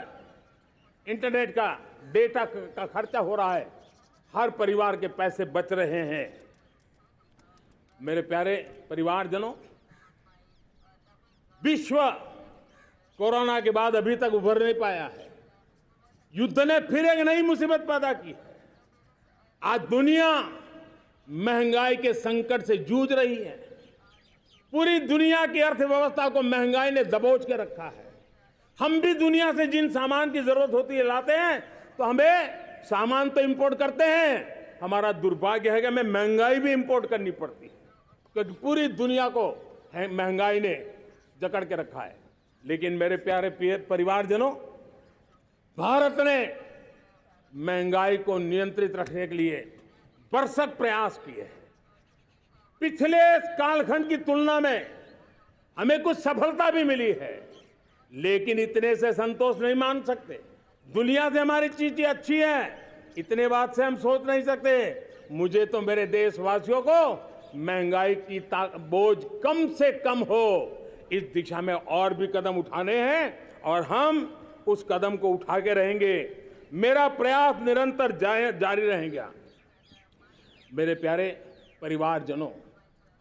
Speaker 1: इंटरनेट का डेटा का खर्चा हो रहा है। हर परिवार के पैसे बच रहे हैं। मेरे प्यारे परिवारजनों, विश्व कोरोना के बाद अभी तक उभर नहीं पाया है। युद्ध ने फिर एक नई मुसीबत पैदा की है। आज दुनिया महंगाई के संकट से जूझ रही है। पूरी दुनिया की अर्थव्यवस्था को महंगाई ने दबोच के रखा है। हम भी दुनिया से जिन सामान की जरूरत होती है लाते हैं, तो हमें सामान तो इंपोर्ट करते हैं। हमारा दुर्भाग्य है कि हमें महंगाई भी इंपोर्ट करनी पड़ती है, क्योंकि पूरी दुनिया को महंगाई ने जकड़ के रखा है। लेकिन मेरे प्यारे परिवारजनों, भारत ने महंगाई को नियंत्रित रखने के लिए भरसक प्रयास किए हैं। पिछले कालखंड की तुलना में हमें कुछ सफलता भी मिली है, लेकिन इतने से संतोष नहीं मान सकते। दुनिया से हमारी चीजें अच्छी हैं, इतने बात से हम सोच नहीं सकते। मुझे तो मेरे देशवासियों को महंगाई की बोझ कम से कम हो, इस दिशा में और भी कदम उठाने हैं और हम उस कदम को उठा के रहेंगे। मेरा प्रयास निरंतर जारी रहेगा। मेरे प्यारे परिवारजनों,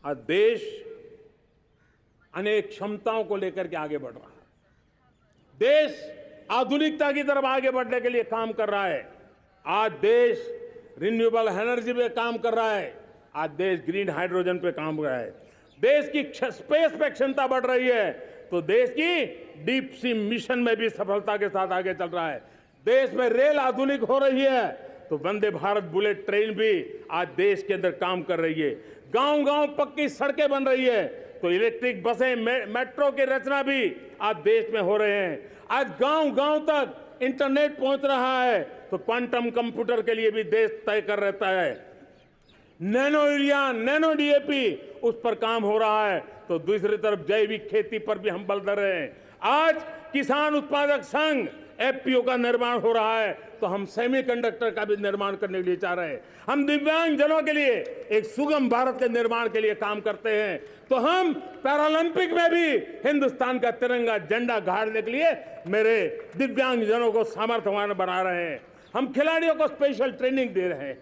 Speaker 1: आज देश अनेक क्षमताओं को लेकर के आगे बढ़ रहा है। देश आधुनिकता की तरफ आगे बढ़ने के लिए काम कर रहा है। आज देश रिन्यूएबल एनर्जी पे काम कर रहा है। आज देश ग्रीन हाइड्रोजन पे काम कर रहा है। देश की स्पेस पे क्षमता बढ़ रही है तो देश की डीप सी मिशन में भी सफलता के साथ आगे चल रहा है। देश में रेल आधुनिक हो रही है तो वंदे भारत बुलेट ट्रेन भी आज देश के अंदर काम कर रही है। गांव-गांव पक्की सड़कें बन रही है तो इलेक्ट्रिक बसें, मेट्रो की रचना भी आज देश में हो रहे हैं। आज गांव-गांव तक इंटरनेट पहुंच रहा है तो क्वांटम कंप्यूटर के लिए भी देश तय कर रहता है। नैनो यूरिया, नैनो डीएपी उस पर काम हो रहा है तो दूसरी तरफ जैविक खेती पर भी हम बल दे रहे हैं। आज किसान उत्पादक संघ एफपीओ का निर्माण हो रहा है तो हम सेमीकंडक्टर का भी निर्माण करने के लिए चाह रहे हैं। हम दिव्यांग जनों के लिए एक सुगम भारत के निर्माण के लिए काम करते हैं तो हम पैरालंपिक में भी हिंदुस्तान का तिरंगा झंडा गाड़ने के लिए मेरे दिव्यांग जनों को सामर्थ्यवान बना रहे हैं। हम खिलाड़ियों को स्पेशल ट्रेनिंग दे रहे हैं।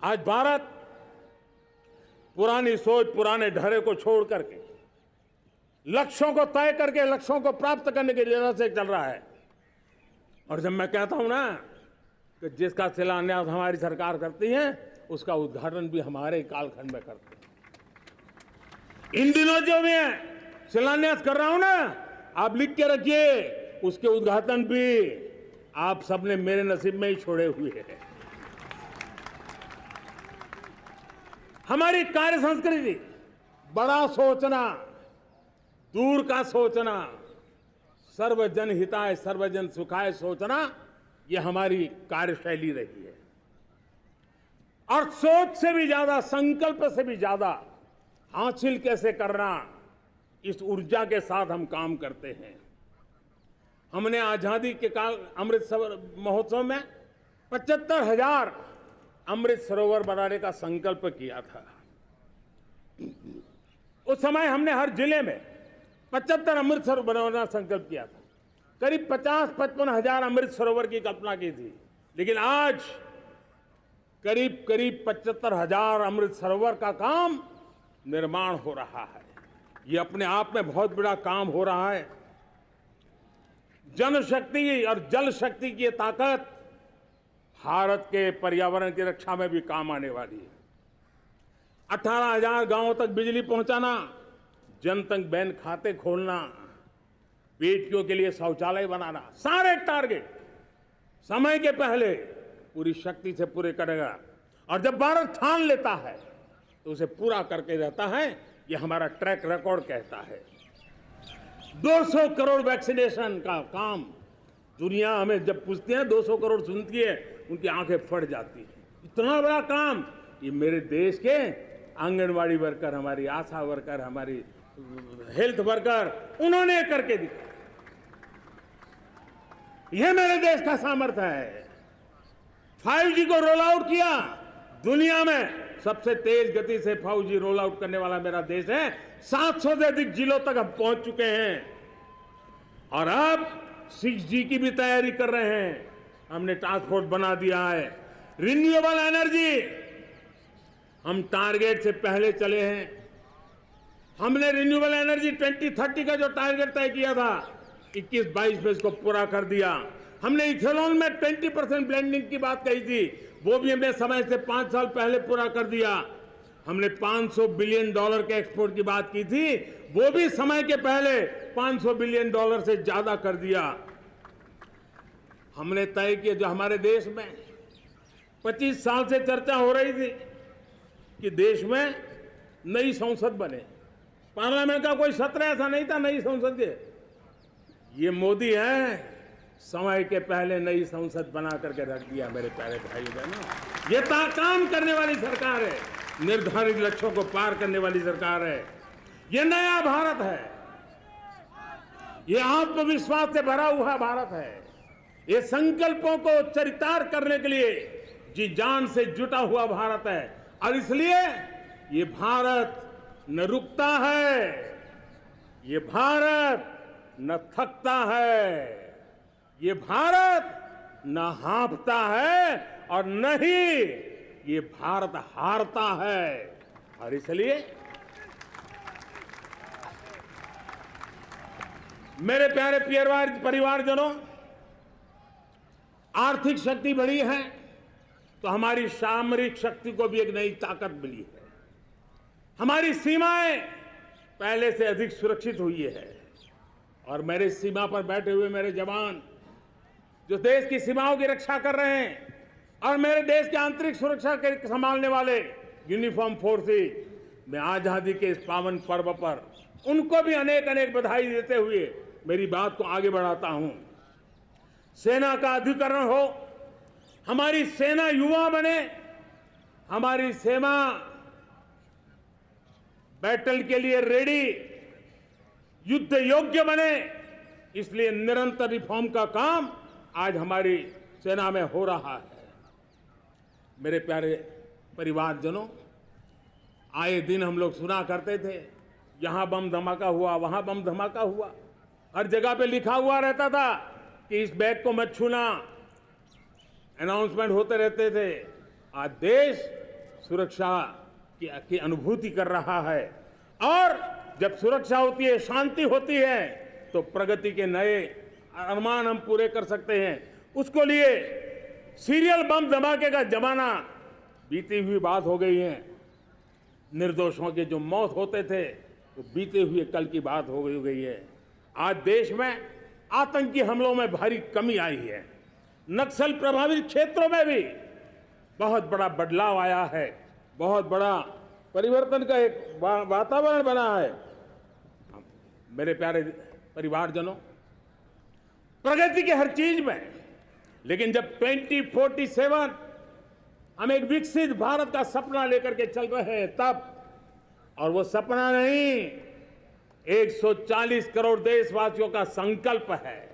Speaker 1: आज भारत पुरानी सोच, पुराने ढर्रे को छोड़ करके लक्ष्यों को तय करके लक्ष्यों को प्राप्त करने की राह से चल रहा है। और जब मैं कहता हूं ना कि जिसका शिलान्यास हमारी सरकार करती है उसका उद्घाटन भी हमारे कालखंड में करते हैं। इन दिनों जो मैं शिलान्यास कर रहा हूं ना, आप लिख के रखिए, उसके उद्घाटन भी आप सबने मेरे नसीब में ही छोड़े हुए हैं। हमारी कार्य संस्कृति बड़ा सोचना, दूर का सोचना, सर्वजन हिताय सर्वजन सुखाय सोचना, ये हमारी कार्यशैली रही है। और सोच से भी ज्यादा, संकल्प से भी ज्यादा हासिल कैसे करना, इस ऊर्जा के साथ हम काम करते हैं। हमने आजादी के काल अमृत महोत्सव में 75,000 अमृत सरोवर बनाने का संकल्प किया था। उस समय हमने हर जिले में 75 अमृत सरोवर बनाने का संकल्प किया था। करीब 50-55 हजार अमृत सरोवर की कल्पना की थी, लेकिन आज करीब 75,000 अमृत सरोवर का काम निर्माण हो रहा है। ये अपने आप में बहुत बड़ा काम हो रहा है। जनशक्ति और जल शक्ति की ताकत भारत के पर्यावरण की रक्षा में भी काम आने वाली है। 18,000 गांवों तक बिजली पहुंचाना, जनधन बैंक खाते खोलना, बेटियों के लिए शौचालय बनाना, सारे टारगेट समय के पहले पूरी शक्ति से पूरे करेगा। और जब भारत ठान लेता है तो उसे पूरा करके रहता है। ये हमारा ट्रैक रिकॉर्ड कहता है। 200 करोड़ वैक्सीनेशन का काम, दुनिया हमें जब पूछती है 200 करोड़ सुनती है, उनकी आंखें फट जाती है। इतना बड़ा काम ये मेरे देश के आंगनवाड़ी वर्कर, हमारी आशा वर्कर, हमारी हेल्थ वर्कर, उन्होंने करके दिखाया। यह मेरे देश का सामर्थ्य है। 5G को रोल आउट किया, दुनिया में सबसे तेज गति से 5G रोल आउट करने वाला मेरा देश है। 700 से अधिक जिलों तक हम पहुंच चुके हैं और अब 6G की भी तैयारी कर रहे हैं। हमने टास्क फोर्स बना दिया है। रिन्यूएबल एनर्जी, हम टारगेट से पहले चले हैं। हमने रिन्यूएबल एनर्जी 2030 का जो टारगेट तय किया था, 21-22 में इसको पूरा कर दिया। हमने इथेनॉल में 20% ब्लेंडिंग की बात कही थी, वो भी हमने समय से 5 साल पहले पूरा कर दिया। हमने $500 बिलियन के एक्सपोर्ट की बात की थी, वो भी समय के पहले $500 बिलियन से ज्यादा कर दिया। हमने तय किया, जो हमारे देश में 25 साल से चर्चा हो रही थी कि देश में नई संसद बने, पार्लियामेंट का कोई सत्र ऐसा नहीं था नई संसद के। ये मोदी है, समय के पहले नई संसद बना करके रख दिया। मेरे प्यारे भाई बहनों, ये काम करने वाली सरकार है, निर्धारित लक्ष्यों को पार करने वाली सरकार है। ये नया भारत है, ये आत्मविश्वास से भरा हुआ भारत है। ये संकल्पों को चरितार्थ करने के लिए जी जान से जुटा हुआ भारत है। और इसलिए ये भारत न रुकता है, ये भारत न थकता है, ये भारत न हाँफता है और न ही ये भारत हारता है। और इसलिए मेरे प्यारे परिवारजनों, आर्थिक शक्ति बढ़ी है तो हमारी सामरिक शक्ति को भी एक नई ताकत मिली है। हमारी सीमाएं पहले से अधिक सुरक्षित हुई है और मेरे सीमा पर बैठे हुए मेरे जवान जो देश की सीमाओं की रक्षा कर रहे हैं और मेरे देश की आंतरिक सुरक्षा के संभालने वाले यूनिफॉर्म फोर्सेस, मैं आजादी के इस पावन पर्व पर उनको भी अनेक अनेक बधाई देते हुए मेरी बात को आगे बढ़ाता हूं। सेना का अधिकरण हो, हमारी सेना युवा बने, हमारी सेना बैटल के लिए रेडी, युद्ध योग्य बने, इसलिए निरंतर रिफॉर्म का काम आज हमारी सेना में हो रहा है। मेरे प्यारे परिवारजनों, आए दिन हम लोग सुना करते थे, यहां बम धमाका हुआ, वहां बम धमाका हुआ, हर जगह पे लिखा हुआ रहता था कि इस बैग को मत छूना, अनाउंसमेंट होते रहते थे। आज देश सुरक्षा की अनुभूति कर रहा है और जब सुरक्षा होती है, शांति होती है, तो प्रगति के नए अरमान हम पूरे कर सकते हैं। उसको लिए सीरियल बम धमाके का जमाना बीती हुई बात हो गई है। निर्दोषों के जो मौत होते थे वो बीते हुए कल की बात हो गई है। आज देश में आतंकी हमलों में भारी कमी आई है। नक्सल प्रभावित क्षेत्रों में भी बहुत बड़ा बदलाव आया है, बहुत बड़ा परिवर्तन का एक वातावरण बना है। मेरे प्यारे परिवारजनों, प्रगति के हर चीज में, लेकिन जब 2047 हम एक विकसित भारत का सपना लेकर के चल रहे हैं तब, और वो सपना नहीं, 140 करोड़ देशवासियों का संकल्प है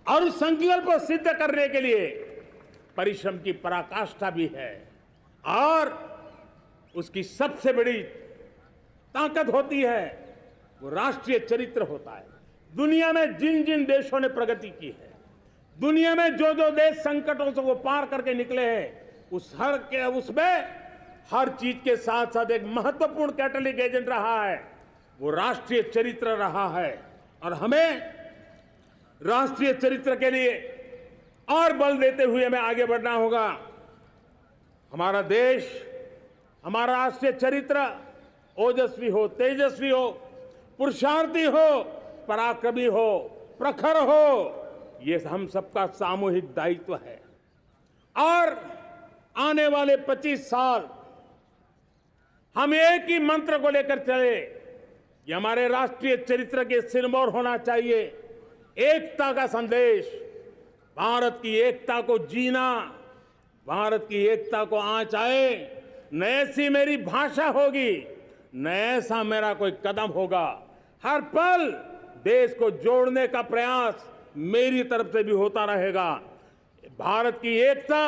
Speaker 1: और उस संकल्प को सिद्ध करने के लिए परिश्रम की पराकाष्ठा भी है। और उसकी सबसे बड़ी ताकत होती है वो राष्ट्रीय चरित्र होता है। दुनिया में जिन जिन देशों ने प्रगति की है, दुनिया में जो जो देश संकटों से वो पार करके निकले हैं, उसमें हर चीज के साथ साथ एक महत्वपूर्ण कैटलिक एजेंट रहा है, वो राष्ट्रीय चरित्र रहा है। और हमें राष्ट्रीय चरित्र के लिए और बल देते हुए हमें आगे बढ़ना होगा। हमारा देश, हमारा राष्ट्रीय चरित्र ओजस्वी हो, तेजस्वी हो, पुरुषार्थी हो, पराक्रमी हो, प्रखर हो, ये हम सबका सामूहिक दायित्व है। और आने वाले 25 साल हम एक ही मंत्र को लेकर चले, ये हमारे राष्ट्रीय चरित्र के सिरमौर होना चाहिए। एकता का संदेश, भारत की एकता को जीना, भारत की एकता को आंच आए, न ऐसी मेरी भाषा होगी, न ऐसा मेरा कोई कदम होगा। हर पल देश को जोड़ने का प्रयास मेरी तरफ से भी होता रहेगा। भारत की एकता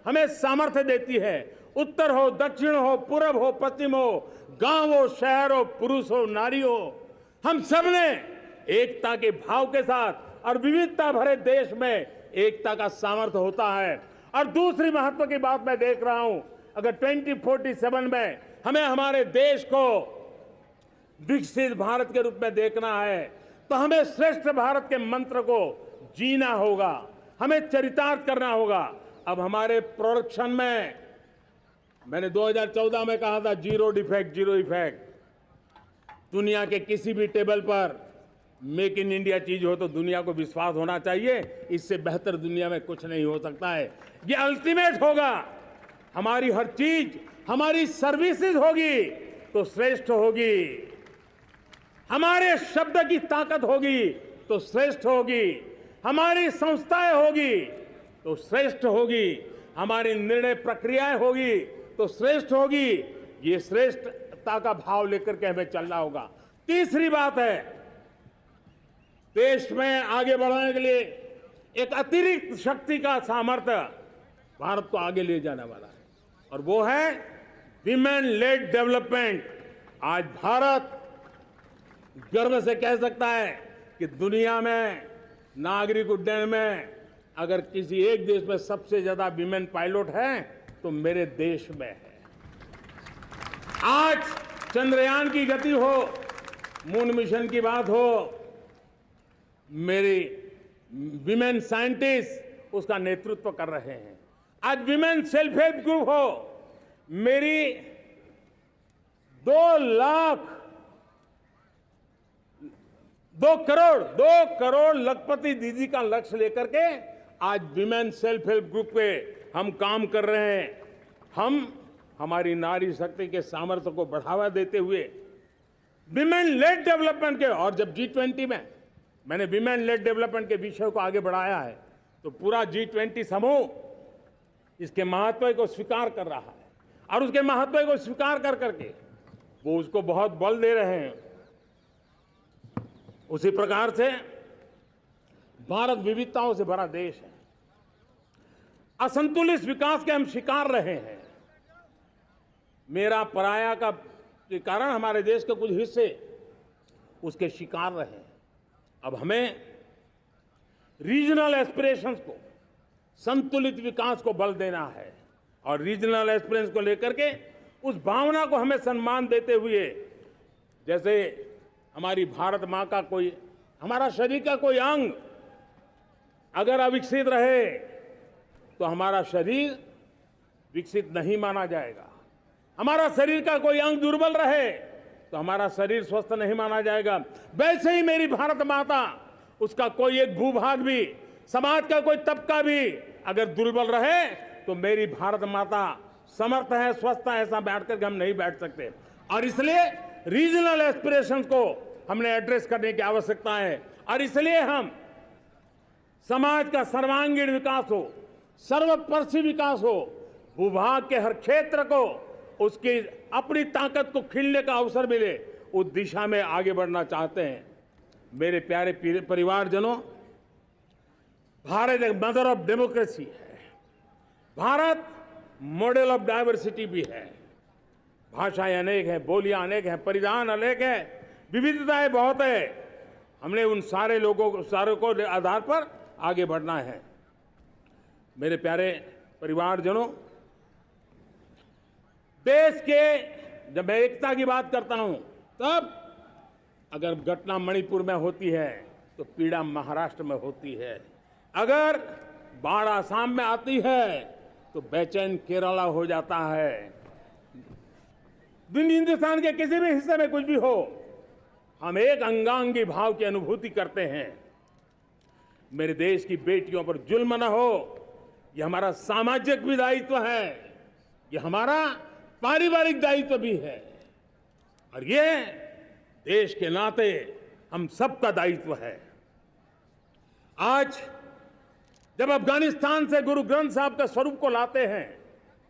Speaker 1: हमें सामर्थ्य देती है। उत्तर हो, दक्षिण हो, पूर्व हो, पश्चिम हो, गांव हो, शहर हो, पुरुष हो, नारी हो, हम सब ने एकता के भाव के साथ और विविधता भरे देश में एकता का सामर्थ्य होता है। और दूसरी महत्व की बात मैं देख रहा हूं, अगर 2047 में हमें हमारे देश को विकसित भारत के रूप में देखना है तो हमें श्रेष्ठ भारत के मंत्र को जीना होगा, हमें चरितार्थ करना होगा। अब हमारे प्रोडक्शन में, मैंने 2014 में कहा था जीरो डिफेक्ट, जीरो इफेक्ट। दुनिया के किसी भी टेबल पर मेक इन इंडिया चीज हो तो दुनिया को विश्वास होना चाहिए, इससे बेहतर दुनिया में कुछ नहीं हो सकता है। ये अल्टीमेट होगा। हमारी हर चीज, हमारी सर्विसेज होगी तो श्रेष्ठ होगी, हमारे शब्द की ताकत होगी तो श्रेष्ठ होगी, हमारी संस्थाएं होगी तो श्रेष्ठ होगी, हमारी निर्णय प्रक्रियाएं होगी तो श्रेष्ठ होगी। ये श्रेष्ठता का भाव लेकर के हमें चलना होगा। तीसरी बात है, देश में आगे बढ़ाने के लिए एक अतिरिक्त शक्ति का सामर्थ्य भारत को आगे ले जाने वाला है और वो है विमेन लेड डेवलपमेंट। आज भारत गर्व से कह सकता है कि दुनिया में नागरिक उड्डयन में अगर किसी एक देश में सबसे ज्यादा विमेन पायलट हैं तो मेरे देश में है। आज चंद्रयान की गति हो, मून मिशन की बात हो, मेरी विमेन साइंटिस्ट उसका नेतृत्व कर रहे हैं। आज विमेन सेल्फ हेल्प ग्रुप हो, मेरी 2 करोड़ लखपति दीदी का लक्ष्य लेकर के आज विमेन सेल्फ हेल्प ग्रुप पे हम काम कर रहे हैं। हम हमारी नारी शक्ति के सामर्थ्य को बढ़ावा देते हुए विमेन लेड डेवलपमेंट के, और जब G20 में मैंने विमेन लेड डेवलपमेंट के विषय को आगे बढ़ाया है तो पूरा G20 समूह इसके महत्व को स्वीकार कर रहा है और उसके महत्व को स्वीकार कर करके वो उसको बहुत बल दे रहे हैं। उसी प्रकार से भारत विविधताओं से भरा देश है। असंतुलित विकास के हम शिकार रहे हैं। मेरा पराया का के कारण हमारे देश के कुछ हिस्से उसके शिकार रहे हैं। अब हमें रीजनल एस्पिरेशंस को, संतुलित विकास को बल देना है और रीजनल एस्पिरेशंस को लेकर के उस भावना को हमें सम्मान देते हुए, जैसे हमारी भारत माँ का कोई, हमारा शरीर का कोई अंग अगर अविकसित रहे तो हमारा शरीर विकसित नहीं माना जाएगा। हमारा शरीर का कोई अंग दुर्बल रहे तो हमारा शरीर स्वस्थ नहीं माना जाएगा। वैसे ही मेरी भारत माता, उसका कोई एक भूभाग भी, समाज का कोई तबका भी अगर दुर्बल रहे तो मेरी भारत माता समर्थ है, स्वस्थ है, ऐसा बैठ करके हम नहीं बैठ सकते। और इसलिए रीजनल एस्पिरेशंस को हमने एड्रेस करने की आवश्यकता है और इसलिए हम समाज का सर्वांगीण विकास हो, सर्वस्पर्शी विकास हो, भूभाग के हर क्षेत्र को उसकी अपनी ताकत को खिलने का अवसर मिले, उस दिशा में आगे बढ़ना चाहते हैं। मेरे प्यारे परिवारजनों, भारत एक मदर ऑफ डेमोक्रेसी है। भारत मॉडल ऑफ डाइवर्सिटी भी है। भाषाएं अनेक हैं, बोलियां अनेक हैं, परिधान अनेक हैं, विविधताएं बहुत है। हमने उन सारे लोगों को, सारों को आधार पर आगे बढ़ना है। मेरे प्यारे परिवारजनों, देश के जब मैं एकता की बात करता हूं तब अगर घटना मणिपुर में होती है तो पीड़ा महाराष्ट्र में होती है। अगर बाढ़ आसाम में आती है तो बेचैन केरला हो जाता है। हिंदुस्तान के किसी भी हिस्से में कुछ भी हो, हम एक अंगांगी भाव की अनुभूति करते हैं। मेरे देश की बेटियों पर जुल्म न हो, यह हमारा सामाजिक भी दायित्व है, यह हमारा पारिवारिक दायित्व भी है और ये देश के नाते हम सबका दायित्व है। आज जब अफगानिस्तान से गुरु ग्रंथ साहब के स्वरूप को लाते हैं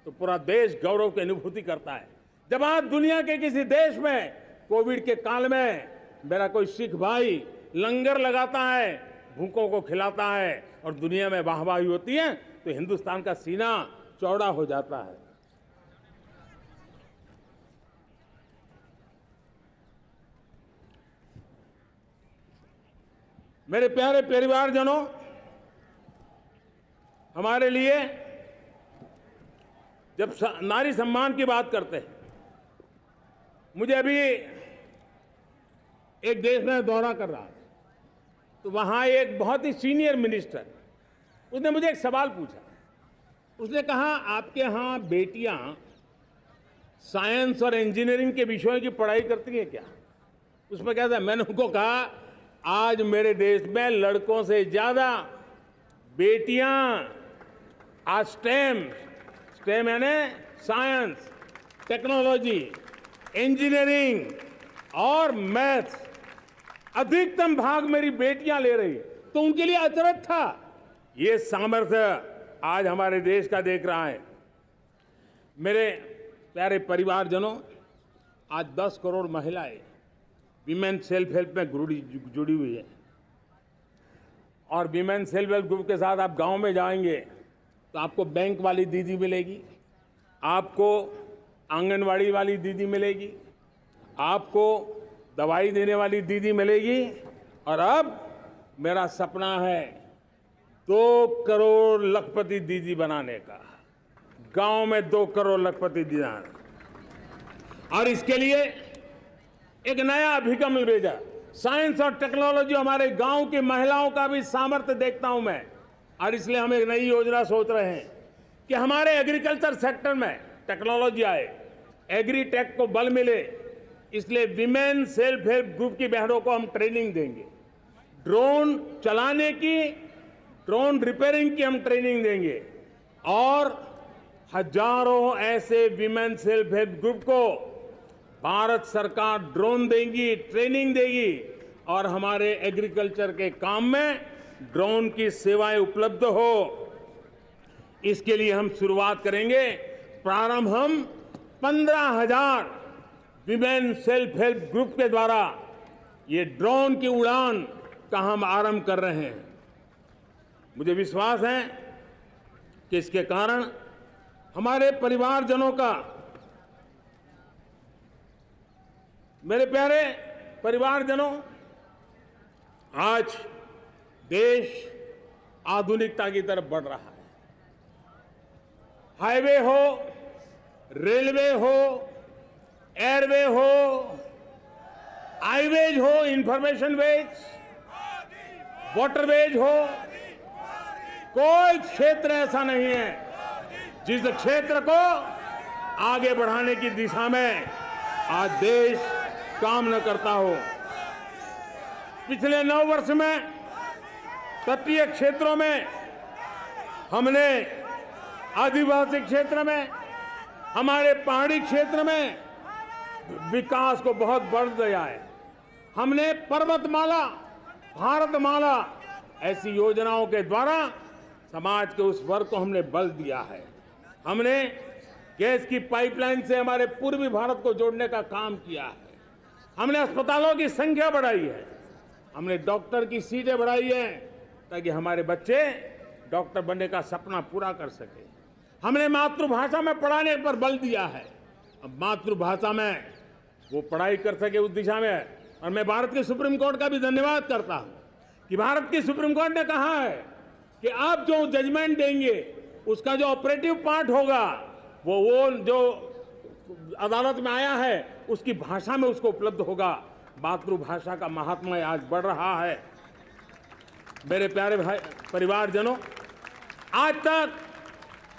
Speaker 1: तो पूरा देश गौरव की अनुभूति करता है। जब आज दुनिया के किसी देश में कोविड के काल में मेरा कोई सिख भाई लंगर लगाता है, भूखों को खिलाता है और दुनिया में वाहवाही होती है तो हिंदुस्तान का सीना चौड़ा हो जाता है। मेरे प्यारे परिवारजनों, हमारे लिए जब नारी सम्मान की बात करते हैं, मुझे अभी एक देश में दौरा कर रहा था तो वहां एक बहुत ही सीनियर मिनिस्टर, उसने मुझे एक सवाल पूछा। उसने कहा, आपके यहाँ बेटियां साइंस और इंजीनियरिंग के विषयों की पढ़ाई करती हैं क्या? उसमें क्या था, मैंने उनको कहा, आज मेरे देश में लड़कों से ज्यादा बेटियां आज स्टेम यानी साइंस, टेक्नोलॉजी, इंजीनियरिंग और मैथ्स, अधिकतम भाग मेरी बेटियां ले रही। तो उनके लिए अचरज था। ये सामर्थ्य आज हमारे देश का देख रहा है। मेरे प्यारे परिवारजनों, आज 10 करोड़ महिलाएं विमेन सेल्फ हेल्प में जुड़ी हुई है। और विमेन सेल्फ हेल्प ग्रुप के साथ आप गांव में जाएंगे तो आपको बैंक वाली दीदी मिलेगी, आपको आंगनवाड़ी वाली दीदी मिलेगी, आपको दवाई देने वाली दीदी मिलेगी। और अब मेरा सपना है 2 करोड़ लखपति दीदी बनाने का, गांव में 2 करोड़ लखपति दीदी। और इसके लिए एक नया अभिगम भेजा। साइंस और टेक्नोलॉजी, हमारे गांव की महिलाओं का भी सामर्थ्य देखता हूं मैं, और इसलिए हम एक नई योजना सोच रहे हैं कि हमारे एग्रीकल्चर सेक्टर में टेक्नोलॉजी आए, एग्री टेक को बल मिले। इसलिए विमेन सेल्फ हेल्प ग्रुप की बहनों को हम ट्रेनिंग देंगे, ड्रोन चलाने की, ड्रोन रिपेयरिंग की हम ट्रेनिंग देंगे, और हजारों ऐसे विमेन सेल्फ हेल्प ग्रुप को भारत सरकार ड्रोन देगी, ट्रेनिंग देगी, और हमारे एग्रीकल्चर के काम में ड्रोन की सेवाएं उपलब्ध हो। इसके लिए हम शुरुआत करेंगे। प्रारंभ हम 15,000 विमेन सेल्फ हेल्प ग्रुप के द्वारा ये ड्रोन की उड़ान का हम आरंभ कर रहे हैं। मुझे विश्वास है कि इसके कारण हमारे परिवारजनों का, मेरे प्यारे परिवारजनों, आज देश आधुनिकता की तरफ बढ़ रहा है। हाईवे हो, रेलवे हो, एयरवे हो, हाईवेज हो, इंफॉर्मेशन वेज, वाटरवेज हो, कोई क्षेत्र ऐसा नहीं है जिस क्षेत्र को आगे बढ़ाने की दिशा में आज देश काम न करता हो। पिछले 9 वर्ष में तटीय क्षेत्रों में हमने, आदिवासी क्षेत्र में, हमारे पहाड़ी क्षेत्र में विकास को बहुत बल दिया है। हमने पर्वतमाला, भारतमाला ऐसी योजनाओं के द्वारा समाज के उस वर्ग को हमने बल दिया है। हमने गैस की पाइपलाइन से हमारे पूर्वी भारत को जोड़ने का काम किया है। हमने अस्पतालों की संख्या बढ़ाई है, हमने डॉक्टर की सीटें बढ़ाई हैं ताकि हमारे बच्चे डॉक्टर बनने का सपना पूरा कर सके। हमने मातृभाषा में पढ़ाने पर बल दिया है, अब मातृभाषा में वो पढ़ाई कर सके उस दिशा में। और मैं भारत के सुप्रीम कोर्ट का भी धन्यवाद करता हूं कि भारत की सुप्रीम कोर्ट ने कहा है कि आप जो जजमेंट देंगे उसका जो ऑपरेटिव पार्ट होगा वो जो अदालत में आया है उसकी भाषा में उसको उपलब्ध होगा। मातृभाषा का महात्म्य आज बढ़ रहा है। मेरे प्यारे भाई परिवारजनों, आज तक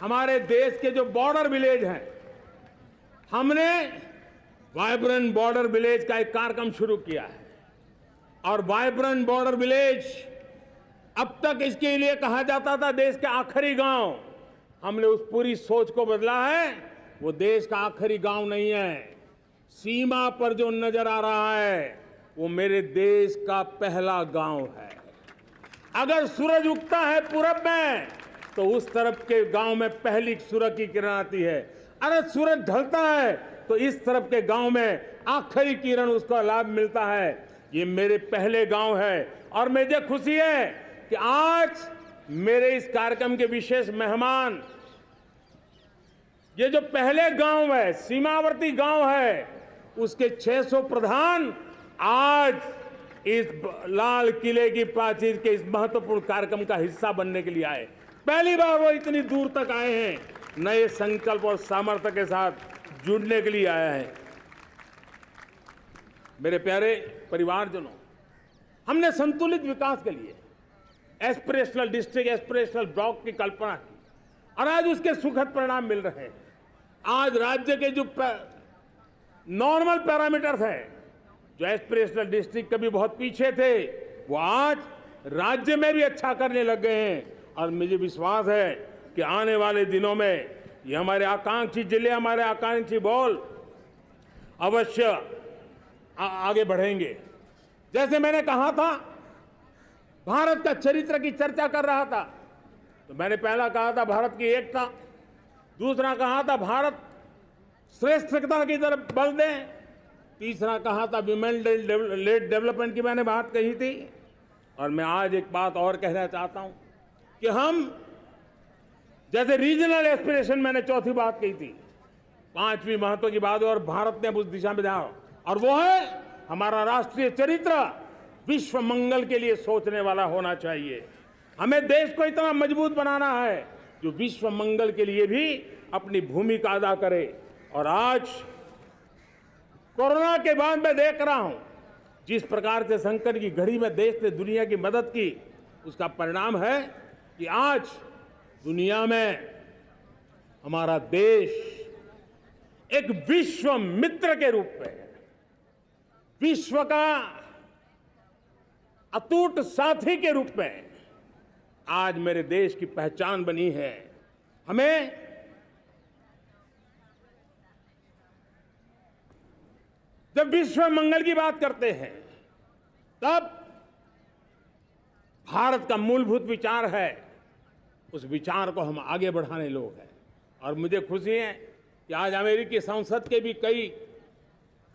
Speaker 1: हमारे देश के जो बॉर्डर विलेज हैं, हमने वाइब्रेंट बॉर्डर विलेज का एक कार्यक्रम शुरू किया है। और वाइब्रेंट बॉर्डर विलेज, अब तक इसके लिए कहा जाता था देश के आखिरी गांव, हमने उस पूरी सोच को बदला है। वो देश का आखिरी गांव नहीं है, सीमा पर जो नजर आ रहा है वो मेरे देश का पहला गांव है। अगर सूरज उगता है पूरब में तो उस तरफ के गांव में पहली सूरज की किरण आती है, अगर सूरज ढलता है तो इस तरफ के गांव में आखिरी किरण उसका लाभ मिलता है। ये मेरे पहले गांव है और मुझे खुशी है कि आज मेरे इस कार्यक्रम के विशेष मेहमान, ये जो पहले गांव है, सीमावर्ती गांव है, उसके 600 प्रधान आज इस लाल किले की प्राचीर के इस महत्वपूर्ण कार्यक्रम का हिस्सा बनने के लिए आए। पहली बार वो इतनी दूर तक आए हैं, नए संकल्प और सामर्थ्य के साथ जुड़ने के लिए आया है। मेरे प्यारे परिवारजनों, हमने संतुलित विकास के लिए एस्पिरेशनल डिस्ट्रिक्ट, एस्पिरेशनल ब्लॉक की कल्पना की और आज उसके सुखद परिणाम मिल रहे हैं। आज राज्य के जो नॉर्मल पैरामीटर्स हैं, जो एस्पिरेशनल डिस्ट्रिक्ट कभी बहुत पीछे थे, वो आज राज्य में भी अच्छा करने लग गए हैं। और मुझे विश्वास है कि आने वाले दिनों में ये हमारे आकांक्षी जिले, हमारे आकांक्षी बॉल अवश्य आगे बढ़ेंगे। जैसे मैंने कहा था, भारत का चरित्र की चर्चा कर रहा था, तो मैंने पहला कहा था भारत की एकता, दूसरा कहा था भारत श्रेष्ठता की तरफ बल दें, तीसरा कहा था विमेन लेड डेवलपमेंट की मैंने बात कही थी, और मैं आज एक बात और कहना चाहता हूं कि हम जैसे रीजनल एस्पिरेशन, मैंने चौथी बात कही थी, पांचवी महत्व की बात, और भारत ने उस दिशा में ध्यान, और वो है हमारा राष्ट्रीय चरित्र विश्व मंगल के लिए सोचने वाला होना चाहिए। हमें देश को इतना मजबूत बनाना है जो विश्व मंगल के लिए भी अपनी भूमिका अदा करे। और आज कोरोना के बाद मैं देख रहा हूं जिस प्रकार से संकट की घड़ी में देश ने दुनिया की मदद की, उसका परिणाम है कि आज दुनिया में हमारा देश एक विश्व मित्र के रूप में, विश्व का अटूट साथी के रूप में आज मेरे देश की पहचान बनी है। हमें जब विश्व मंगल की बात करते हैं तब भारत का मूलभूत विचार है, उस विचार को हम आगे बढ़ाने लोग हैं। और मुझे खुशी है कि आज अमेरिकी संसद के भी कई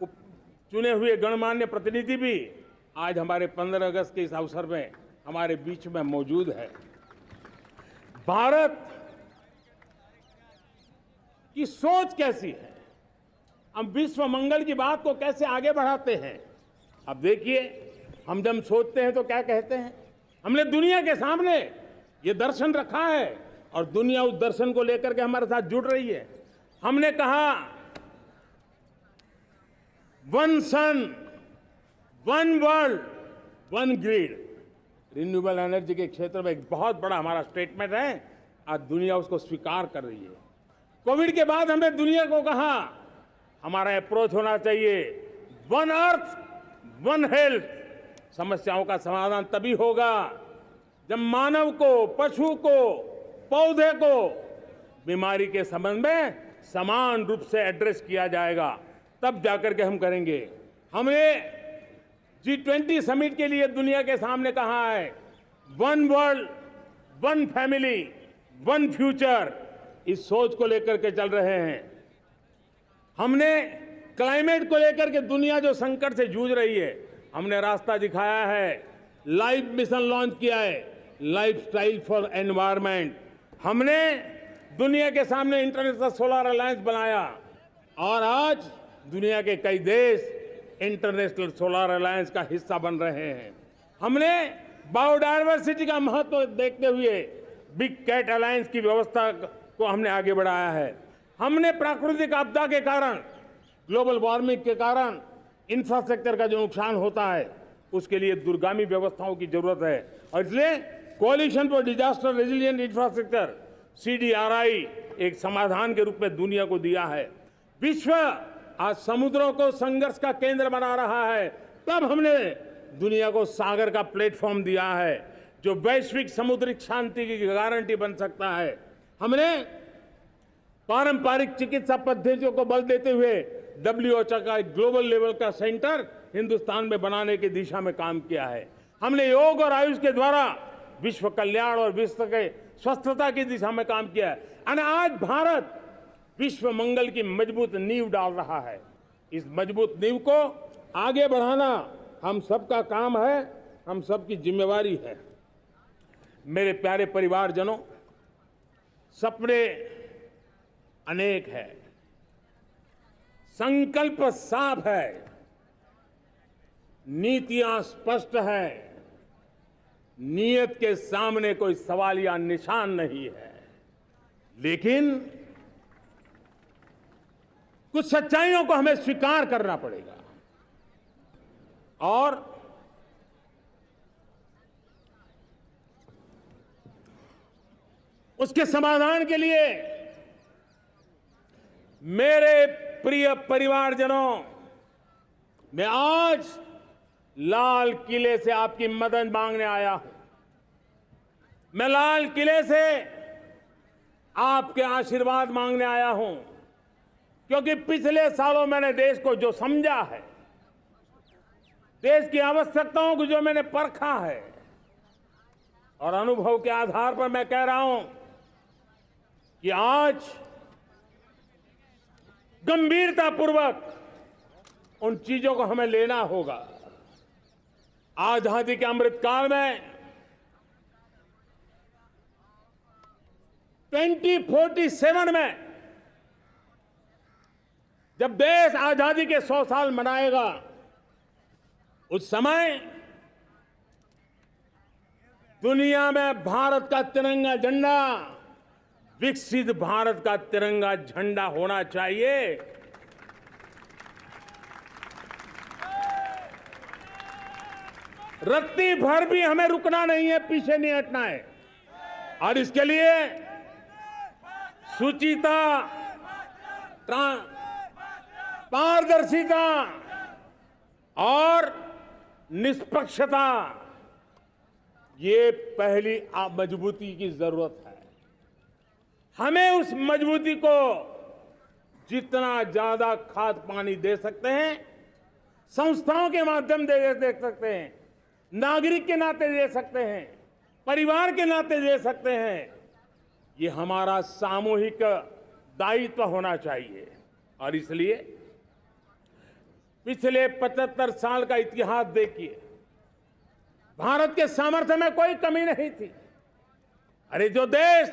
Speaker 1: चुने हुए गणमान्य प्रतिनिधि भी आज हमारे 15 अगस्त के इस अवसर में हमारे बीच में मौजूद है। भारत की सोच कैसी है, हम विश्व मंगल की बात को कैसे आगे बढ़ाते हैं। अब देखिए, हम जब सोचते हैं तो क्या कहते हैं, हमने दुनिया के सामने ये दर्शन रखा है और दुनिया उस दर्शन को लेकर के हमारे साथ जुड़ रही है। हमने कहा one sun, one world, one grid. Renewable energy के क्षेत्र में एक बहुत बड़ा हमारा स्टेटमेंट है, आज दुनिया उसको स्वीकार कर रही है। कोविड के बाद हमने दुनिया को कहा हमारा अप्रोच होना चाहिए वन अर्थ, वन हेल्थ। समस्याओं का समाधान तभी होगा जब मानव को, पशु को, पौधे को बीमारी के संबंध में समान रूप से एड्रेस किया जाएगा, तब जाकर के हम करेंगे। हमने G20 समिट के लिए दुनिया के सामने कहा है one world, one family, one future. इस सोच को लेकर के चल रहे हैं। हमने क्लाइमेट को लेकर के दुनिया जो संकट से जूझ रही है, हमने रास्ता दिखाया है, लाइफ मिशन लॉन्च किया है, लाइफस्टाइल फॉर एनवायरनमेंट। हमने दुनिया के सामने इंटरनेशनल सोलर अलायंस बनाया और आज दुनिया के कई देश इंटरनेशनल सोलर अलायंस का हिस्सा बन रहे हैं। हमने बायोडायवर्सिटी का महत्व देखते हुए बिग कैट अलायंस की व्यवस्था को हमने आगे बढ़ाया है। हमने प्राकृतिक आपदा के कारण, ग्लोबल वार्मिंग के कारण इंफ्रास्ट्रक्चर का जो नुकसान होता है, उसके लिए दूरगामी व्यवस्थाओं की जरूरत है और इसलिए coalition for disaster resilient infrastructure CDRI एक समाधान के रूप में दुनिया को दिया है। विश्व आज समुद्रों को संघर्ष का केंद्र बना रहा है, तब हमने दुनिया को सागर का प्लेटफॉर्म दिया है जो वैश्विक समुद्री शांति की गारंटी बन सकता है। हमने पारंपरिक चिकित्सा पद्धतियों को बल देते हुए WHO का एक ग्लोबल लेवल का सेंटर हिंदुस्तान में बनाने की दिशा में काम किया है। हमने योग और आयुष के द्वारा विश्व कल्याण और विश्व के स्वस्थता की दिशा में काम किया है और आज भारत विश्व मंगल की मजबूत नींव डाल रहा है। इस मजबूत नींव को आगे बढ़ाना हम सबका काम है, हम सबकी जिम्मेवारी है। मेरे प्यारे परिवारजनों, सपने अनेक है, संकल्प साफ है, नीतियां स्पष्ट है, नियत के सामने कोई सवाल या निशान नहीं है, लेकिन कुछ सच्चाइयों को हमें स्वीकार करना पड़ेगा और उसके समाधान के लिए मेरे प्रिय परिवारजनों, मैं आज लाल किले से आपकी मदद मांगने आया हूं। मैं लाल किले से आपके आशीर्वाद मांगने आया हूं, क्योंकि पिछले सालों मैंने देश को जो समझा है, देश की आवश्यकताओं को जो मैंने परखा है और अनुभव के आधार पर मैं कह रहा हूं कि आज गंभीरतापूर्वक उन चीजों को हमें लेना होगा। आजादी के अमृत काल में 2047 में जब देश आजादी के 100 साल मनाएगा, उस समय दुनिया में भारत का तिरंगा झंडा विकसित भारत का तिरंगा झंडा होना चाहिए। रत्ती भर भी हमें रुकना नहीं है, पीछे नहीं हटना है। और इसके लिए शुचिता, पारदर्शिता और निष्पक्षता, ये पहली मजबूती की जरूरत है। हमें उस मजबूती को जितना ज्यादा खाद पानी दे सकते हैं, संस्थाओं के माध्यम से दे सकते हैं, नागरिक के नाते दे सकते हैं, परिवार के नाते दे सकते हैं, ये हमारा सामूहिक दायित्व होना चाहिए। और इसलिए पिछले 75 साल का इतिहास देखिए, भारत के सामर्थ्य में कोई कमी नहीं थी। अरे जो देश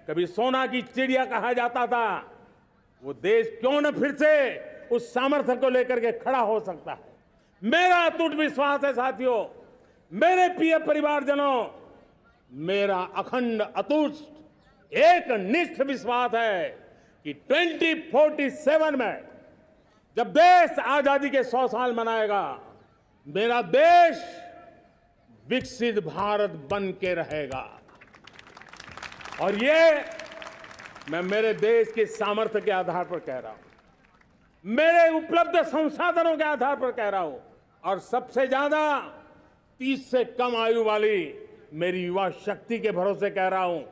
Speaker 1: कभी सोना की चिड़िया कहा जाता था, वो देश क्यों न फिर से उस सामर्थ्य को लेकर के खड़ा हो सकता है। मेरा अटूट विश्वास है साथियों, मेरे प्रिय परिवारजनों, मेरा अखंड अटूट एक निष्ठ विश्वास है कि 2047 में जब देश आजादी के 100 साल मनाएगा, मेरा देश विकसित भारत बन के रहेगा। और ये मैं मेरे देश के सामर्थ्य के आधार पर कह रहा हूं, मेरे उपलब्ध संसाधनों के आधार पर कह रहा हूं, और सबसे ज्यादा 30 से कम आयु वाली मेरी युवा शक्ति के भरोसे कह रहा हूं,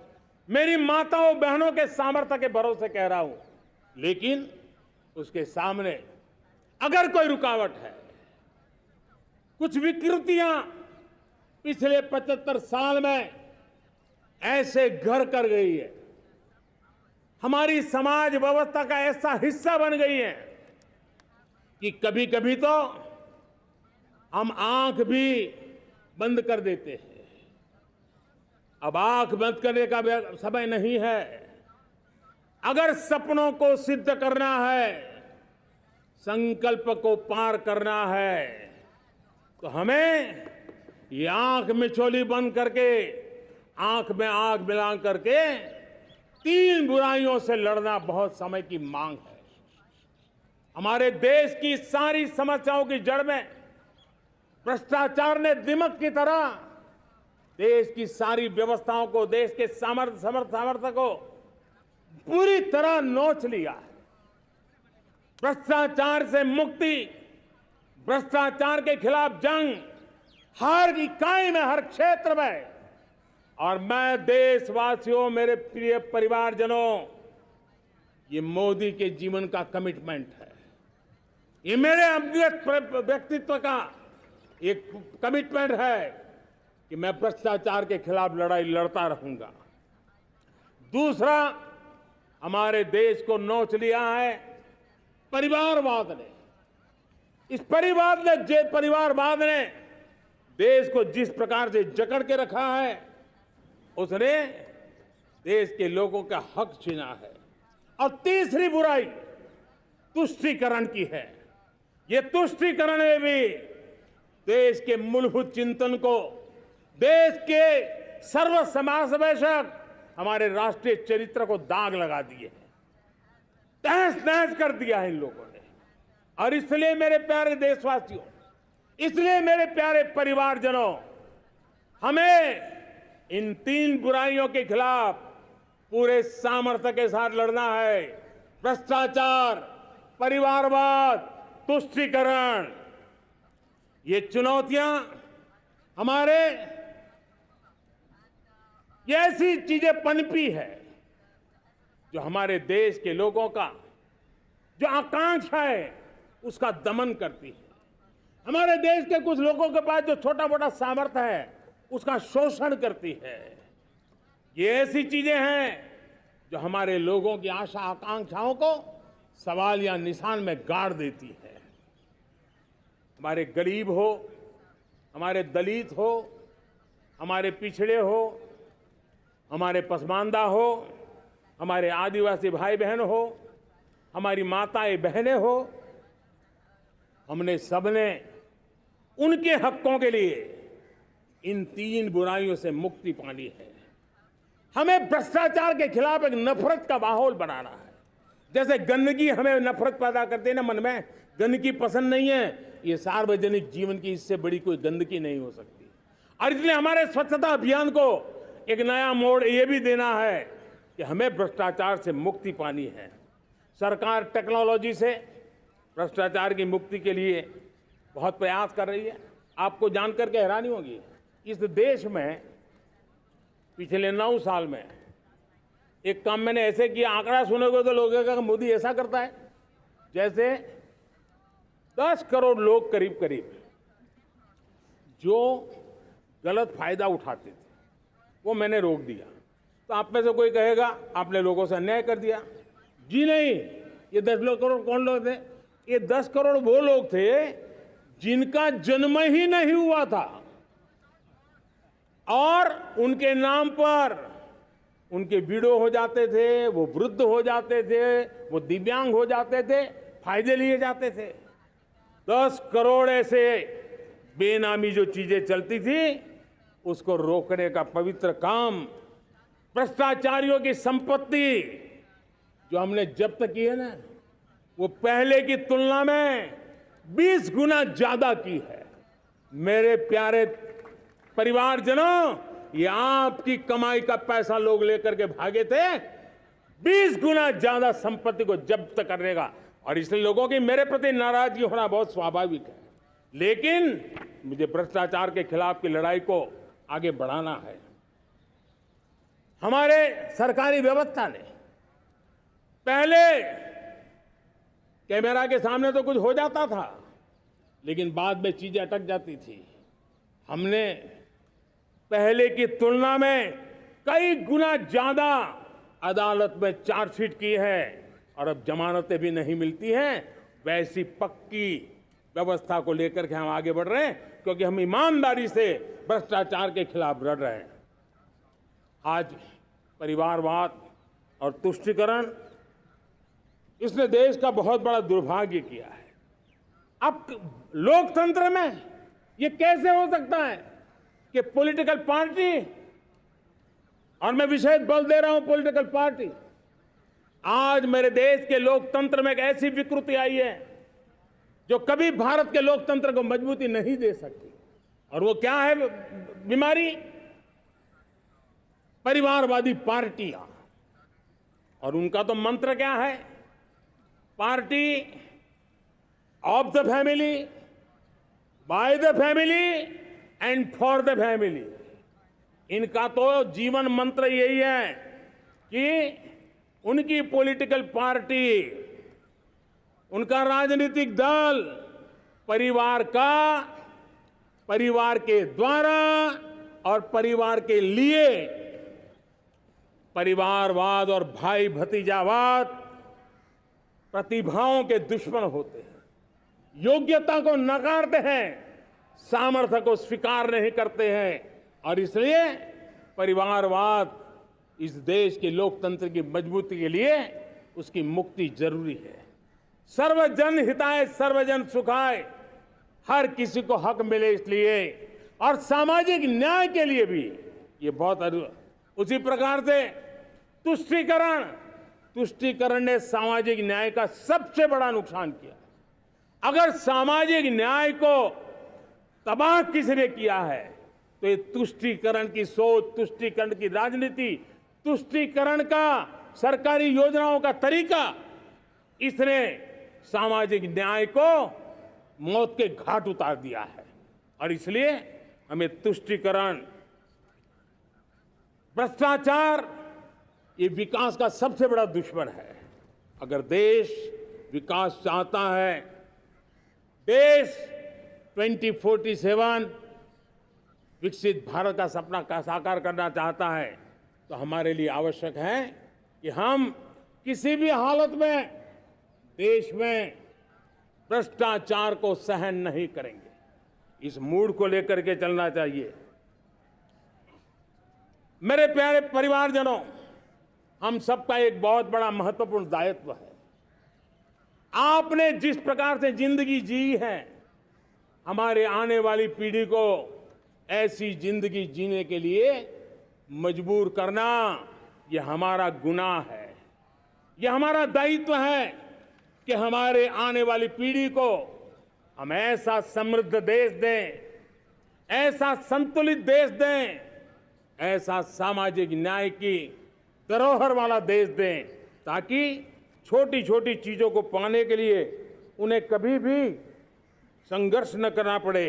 Speaker 1: मेरी माताओं बहनों के सामर्थ्य के भरोसे कह रहा हूं। लेकिन उसके सामने अगर कोई रुकावट है, कुछ विकृतियां पिछले 75 साल में ऐसे घर कर गई है, हमारी समाज व्यवस्था का ऐसा हिस्सा बन गई है कि कभी कभी तो हम आंख भी बंद कर देते हैं। अब आंख बंद करने का समय नहीं है। अगर सपनों को सिद्ध करना है, संकल्प को पार करना है, तो हमें ये आंख मिचौली बंद करके, आंख में आंख मिला करके 3 बुराइयों से लड़ना बहुत समय की मांग है। हमारे देश की सारी समस्याओं की जड़ में भ्रष्टाचार ने दिमक की तरह देश की सारी व्यवस्थाओं को, देश के सामर्थ्य को पूरी तरह नोच लिया है। भ्रष्टाचार से मुक्ति, भ्रष्टाचार के खिलाफ जंग हर इकाई में, हर क्षेत्र में। और मैं देशवासियों, मेरे प्रिय परिवारजनों, ये मोदी के जीवन का कमिटमेंट है। ये मेरे अंतर्गत व्यक्तित्व का एक कमिटमेंट है कि मैं भ्रष्टाचार के खिलाफ लड़ाई लड़ता रहूंगा। दूसरा, हमारे देश को नोच लिया है परिवारवाद ने। इस परिवारवाद ने देश को जिस प्रकार से जकड़ के रखा है, उसने देश के लोगों का हक छीना है। और तीसरी बुराई तुष्टीकरण की है। ये तुष्टीकरण में भी देश के मूलभूत चिंतन को, देश के सर्व समावेशक हमारे राष्ट्रीय चरित्र को दाग लगा दिए हैं, तहस नहस कर दिया है इन लोगों ने। और इसलिए मेरे प्यारे देशवासियों, इसलिए मेरे प्यारे परिवारजनों, हमें इन 3 बुराइयों के खिलाफ पूरे सामर्थ्य के साथ लड़ना है। भ्रष्टाचार, परिवारवाद, तुष्टीकरण, ये चुनौतियां हमारे, ये ऐसी चीजें पनपी है जो हमारे देश के लोगों का जो आकांक्षा है उसका दमन करती है। हमारे देश के कुछ लोगों के पास जो छोटा मोटा सामर्थ्य है उसका शोषण करती है। ये ऐसी चीजें हैं जो हमारे लोगों की आशा आकांक्षाओं को सवाल या निशान में गाड़ देती है। हमारे गरीब हो, हमारे दलित हो, हमारे पिछड़े हो, हमारे पसमानदा हो, हमारे आदिवासी भाई बहन हो, हमारी माताएं बहनें हो, हमने सबने उनके हकों के लिए इन 3 बुराइयों से मुक्ति पानी है। हमें भ्रष्टाचार के खिलाफ एक नफरत का माहौल बनाना है। जैसे गंदगी हमें नफरत पैदा करती है ना मन में, गंदगी पसंद नहीं है, ये सार्वजनिक जीवन की इससे बड़ी कोई गंदगी नहीं हो सकती। और इसलिए हमारे स्वच्छता अभियान को एक नया मोड़ ये भी देना है कि हमें भ्रष्टाचार से मुक्ति पानी है। सरकार टेक्नोलॉजी से भ्रष्टाचार की मुक्ति के लिए बहुत प्रयास कर रही है। आपको जानकर के हैरानी होगी, इस देश में पिछले 9 साल में एक काम मैंने ऐसे किया, आंकड़ा सुनोगे तो लोग कहेंगे मोदी ऐसा करता है, जैसे 10 करोड़ लोग करीब करीब जो गलत फायदा उठाते थे वो मैंने रोक दिया। तो आप में से कोई कहेगा आपने लोगों से अन्याय कर दिया। जी नहीं, ये 10 करोड़ कौन लोग थे? ये 10 करोड़ वो लोग थे जिनका जन्म ही नहीं हुआ था और उनके नाम पर उनके विडो हो जाते थे, वो वृद्ध हो जाते थे, वो दिव्यांग हो जाते थे, फायदे लिए जाते थे। 10 करोड़ ऐसे बेनामी जो चीजें चलती थी उसको रोकने का पवित्र काम, भ्रष्टाचारियों की संपत्ति जो हमने जब्त की है ना, वो पहले की तुलना में 20 गुना ज्यादा की है। मेरे प्यारे परिवारजनों, ये आपकी कमाई का पैसा लोग लेकर के भागे थे, 20 गुना ज्यादा संपत्ति को जब्त करने का। और इसलिए लोगों की मेरे प्रति नाराजगी होना बहुत स्वाभाविक है, लेकिन मुझे भ्रष्टाचार के खिलाफ की लड़ाई को आगे बढ़ाना है। हमारे सरकारी व्यवस्था ने पहले कैमरा के सामने तो कुछ हो जाता था, लेकिन बाद में चीजें अटक जाती थी। हमने पहले की तुलना में कई गुना ज्यादा अदालत में चार्जशीट की है और अब जमानतें भी नहीं मिलती हैं। वैसी पक्की व्यवस्था को लेकर के हम आगे बढ़ रहे हैं, क्योंकि हम ईमानदारी से भ्रष्टाचार के खिलाफ लड़ रहे हैं। आज परिवारवाद और तुष्टीकरण, इसने देश का बहुत बड़ा दुर्भाग्य किया है। अब लोकतंत्र में ये कैसे हो सकता है कि पॉलिटिकल पार्टी, और मैं विशेष बल दे रहा हूं पॉलिटिकल पार्टी, आज मेरे देश के लोकतंत्र में एक ऐसी विकृति आई है जो कभी भारत के लोकतंत्र को मजबूती नहीं दे सकती। और वो क्या है बीमारी? परिवारवादी पार्टियां। और उनका तो मंत्र क्या है? Party of the family, by the family and for the family. इनका तो जीवन मंत्र यही है कि उनकी पॉलिटिकल पार्टी, उनका राजनीतिक दल परिवार का, परिवार के द्वारा और परिवार के लिए, परिवारवाद और भाई भतीजावाद प्रतिभाओं के दुश्मन होते हैं, योग्यता को नकारते हैं, सामर्थ्य को स्वीकार नहीं करते हैं। और इसलिए परिवारवाद इस देश के लोकतंत्र की मजबूती के लिए उसकी मुक्ति जरूरी है। सर्वजन हिताय सर्वजन सुखाय, हर किसी को हक मिले इसलिए, और सामाजिक न्याय के लिए भी ये बहुत। उसी प्रकार से तुष्टीकरण ने सामाजिक न्याय का सबसे बड़ा नुकसान किया। अगर सामाजिक न्याय को तबाह किसने किया है तो ये तुष्टीकरण की सोच, तुष्टीकरण की राजनीति, तुष्टीकरण का सरकारी योजनाओं का तरीका, इसने सामाजिक न्याय को मौत के घाट उतार दिया है। और इसलिए हमें तुष्टीकरण, भ्रष्टाचार, ये विकास का सबसे बड़ा दुश्मन है। अगर देश विकास चाहता है, देश 2047 विकसित भारत का सपना का साकार करना चाहता है, तो हमारे लिए आवश्यक है कि हम किसी भी हालत में देश में भ्रष्टाचार को सहन नहीं करेंगे। इस मूड को लेकर के चलना चाहिए। मेरे प्यारे परिवारजनों, हम सबका एक बहुत बड़ा महत्वपूर्ण दायित्व है। आपने जिस प्रकार से जिंदगी जी है, हमारे आने वाली पीढ़ी को ऐसी जिंदगी जीने के लिए मजबूर करना, यह हमारा गुनाह है। यह हमारा दायित्व है कि हमारे आने वाली पीढ़ी को हम ऐसा समृद्ध देश दें, ऐसा संतुलित देश दें, ऐसा सामाजिक न्याय की धरोहर वाला देश दें, ताकि छोटी छोटी चीजों को पाने के लिए उन्हें कभी भी संघर्ष न करना पड़े।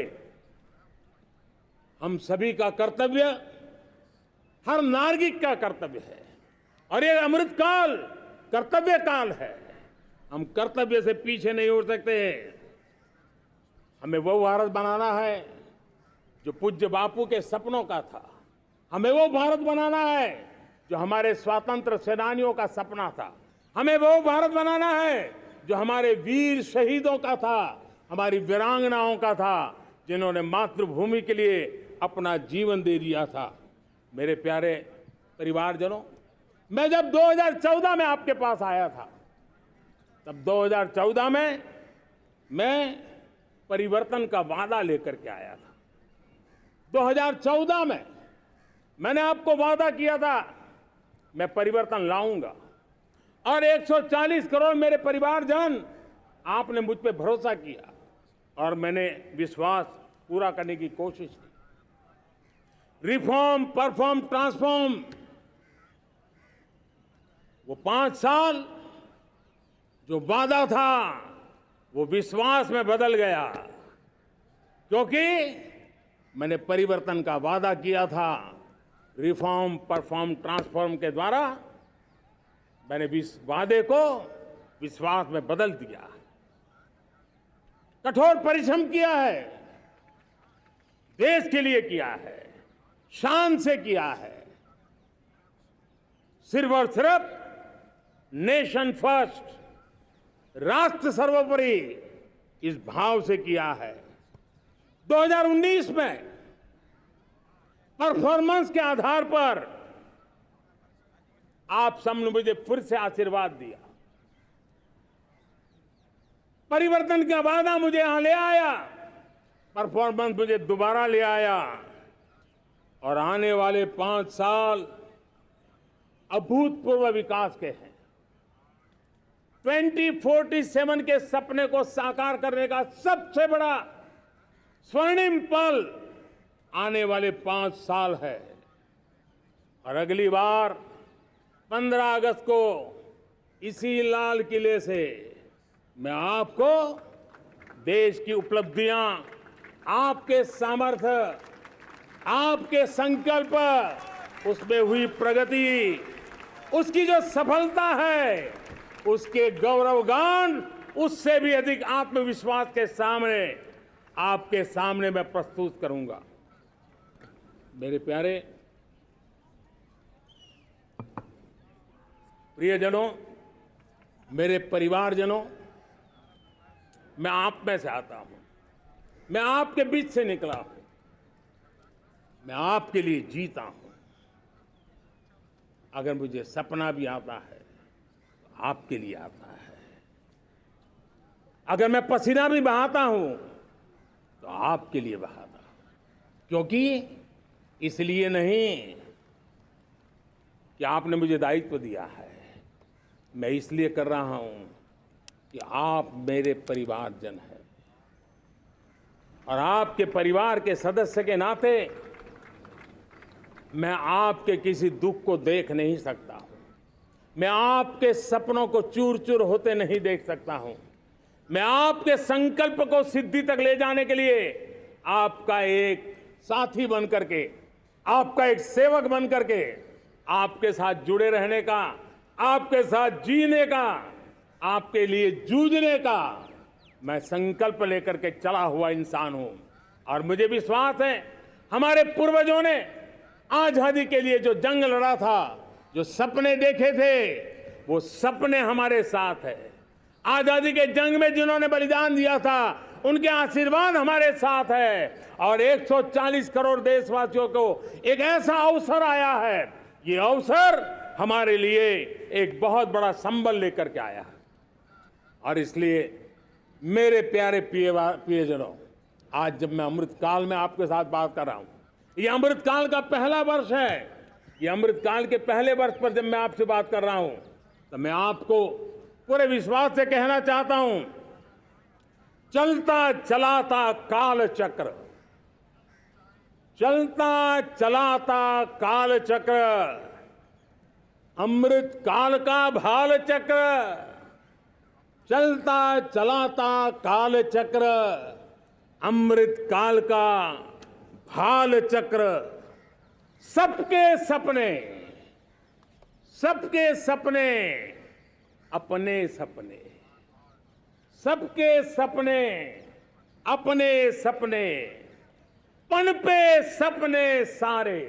Speaker 1: हम सभी का कर्तव्य, हर नागरिक का कर्तव्य है, और ये अमृत काल कर्तव्य काल है। हम कर्तव्य से पीछे नहीं उठ सकते। हमें वो भारत बनाना है जो पूज्य बापू के सपनों का था। हमें वो भारत बनाना है जो हमारे स्वतंत्र सेनानियों का सपना था। हमें वो भारत बनाना है जो हमारे वीर शहीदों का था, हमारी वीरांगनाओं का था, जिन्होंने मातृभूमि के लिए अपना जीवन दे दिया था। मेरे प्यारे परिवारजनों, मैं जब 2014 में आपके पास आया था, तब 2014 में मैं परिवर्तन का वादा लेकर के आया था। 2014 में मैंने आपको वादा किया था, मैं परिवर्तन लाऊंगा, और 140 करोड़ मेरे परिवारजन, आपने मुझ पे भरोसा किया और मैंने विश्वास पूरा करने की कोशिश की। रिफॉर्म, परफॉर्म, ट्रांसफॉर्म, वो 5 साल जो वादा था वो विश्वास में बदल गया, क्योंकि मैंने परिवर्तन का वादा किया था। रिफॉर्म, परफॉर्म, ट्रांसफॉर्म के द्वारा मैंने इस वादे को विश्वास में बदल दिया। कठोर परिश्रम किया है, देश के लिए किया है, शान से किया है, सिर्फ और सिर्फ नेशन फर्स्ट, राष्ट्र सर्वोपरि, इस भाव से किया है। 2019 में परफॉर्मेंस के आधार पर आप सबने मुझे फिर से आशीर्वाद दिया। परिवर्तन का वादा मुझे यहां ले आया, परफॉर्मेंस मुझे दोबारा ले आया, और आने वाले 5 साल अभूतपूर्व विकास के हैं। 2047 के सपने को साकार करने का सबसे बड़ा स्वर्णिम पल आने वाले 5 साल है। और अगली बार 15 अगस्त को इसी लाल किले से मैं आपको देश की उपलब्धियां, आपके सामर्थ्य, आपके संकल्प, उसमें हुई प्रगति, उसकी जो सफलता है, उसके गौरवगान, उससे भी अधिक आत्मविश्वास के सामने, आपके सामने मैं प्रस्तुत करूंगा। मेरे प्यारे प्रियजनों, मेरे परिवारजनों, मैं आप में से आता हूं, मैं आपके बीच से निकला हूं, मैं आपके लिए जीता हूं। अगर मुझे सपना भी आता है तो आपके लिए आता है। अगर मैं पसीना भी बहाता हूं तो आपके लिए बहाता हूं, क्योंकि इसलिए नहीं कि आपने मुझे दायित्व दिया है, मैं इसलिए कर रहा हूं कि आप मेरे परिवारजन हैं, और आपके परिवार के सदस्य के नाते मैं आपके किसी दुख को देख नहीं सकता हूं, मैं आपके सपनों को चूर चूर होते नहीं देख सकता हूं, मैं आपके संकल्प को सिद्धि तक ले जाने के लिए आपका एक साथी बन करके, आपका एक सेवक बन करके, आपके साथ जुड़े रहने का, आपके साथ जीने का, आपके लिए जूझने का मैं संकल्प लेकर के चला हुआ इंसान हूं। और मुझे विश्वास है, हमारे पूर्वजों ने आजादी के लिए जो जंग लड़ा था, जो सपने देखे थे, वो सपने हमारे साथ है। आजादी के जंग में जिन्होंने बलिदान दिया था, उनके आशीर्वाद हमारे साथ है और 140 करोड़ देशवासियों को एक ऐसा अवसर आया है। ये अवसर हमारे लिए एक बहुत बड़ा संबल लेकर के आया है और इसलिए मेरे प्यारे प्रियजनों, आज जब मैं अमृतकाल में आपके साथ बात कर रहा हूं, ये अमृतकाल का पहला वर्ष है। ये अमृतकाल के पहले वर्ष पर जब मैं आपसे बात कर रहा हूं तो मैं आपको पूरे विश्वास से कहना चाहता हूं, चलता चलाता काल चक्र, चलता चलाता काल चक्र, अमृत काल का भाल चक्र, चलता चलाता काल चक्र, अमृत काल का भाल चक्र, सबके सपने, सबके सपने अपने सपने, सबके सपने अपने सपने, पनपे सपने सारे,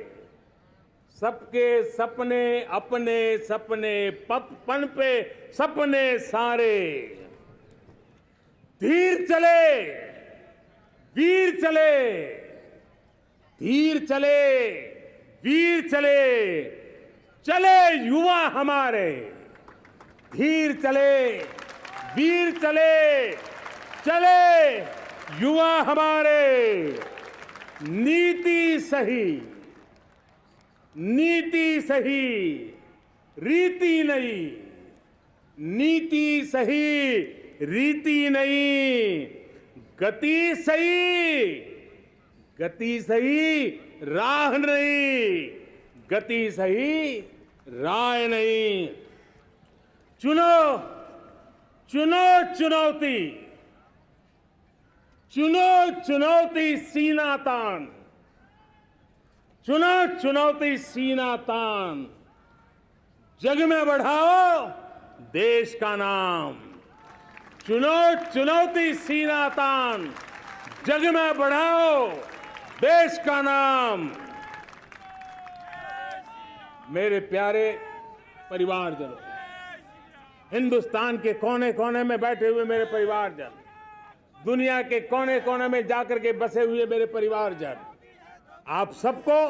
Speaker 1: सबके सपने अपने सपने, पनपे सपने सारे, धीर चले वीर चले, धीर चले वीर चले, चले युवा हमारे, धीर चले वीर चले, चले युवा हमारे, नीति सही, नीति सही, रीति नहीं, नीति सही, रीति नहीं, गति सही, गति सही, राह नहीं, गति सही, राह नहीं। चुनो चुनो चुनौती, चुनो चुनौती सीना तान, चुनो चुनौती सीना तान, जग में बढ़ाओ देश का नाम, चुनो चुनौती सीना तान, जग में बढ़ाओ देश का नाम। मेरे प्यारे परिवारजनों, हिंदुस्तान के कोने कोने में बैठे हुए मेरे परिवारजन, दुनिया के कोने कोने में जाकर के बसे हुए मेरे परिवारजन, आप सबको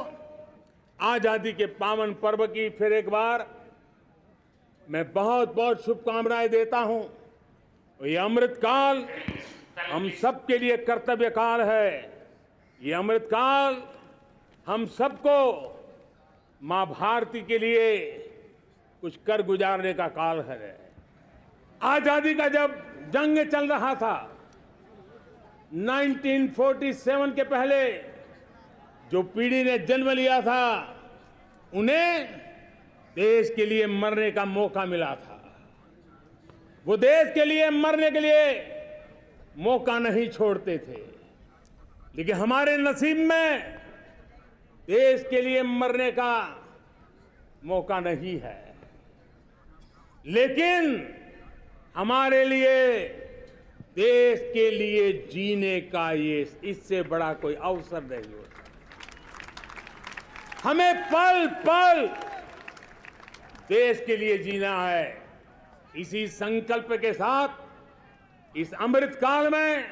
Speaker 1: आजादी के पावन पर्व की फिर एक बार मैं बहुत बहुत शुभकामनाएं देता हूं। ये अमृतकाल हम सबके लिए कर्तव्य काल है। ये अमृतकाल हम सबको मां भारती के लिए कुछ कर गुजारने का काल है। आजादी का जब जंग चल रहा था 1947 के पहले, जो पीढ़ी ने जन्म लिया था उन्हें देश के लिए मरने का मौका मिला था। वो देश के लिए मरने के लिए मौका नहीं छोड़ते थे, लेकिन हमारे नसीब में देश के लिए मरने का मौका नहीं है। लेकिन हमारे लिए देश के लिए जीने का ये इससे बड़ा कोई अवसर नहीं होता। हमें पल पल देश के लिए जीना है। इसी संकल्प के साथ इस अमृतकाल में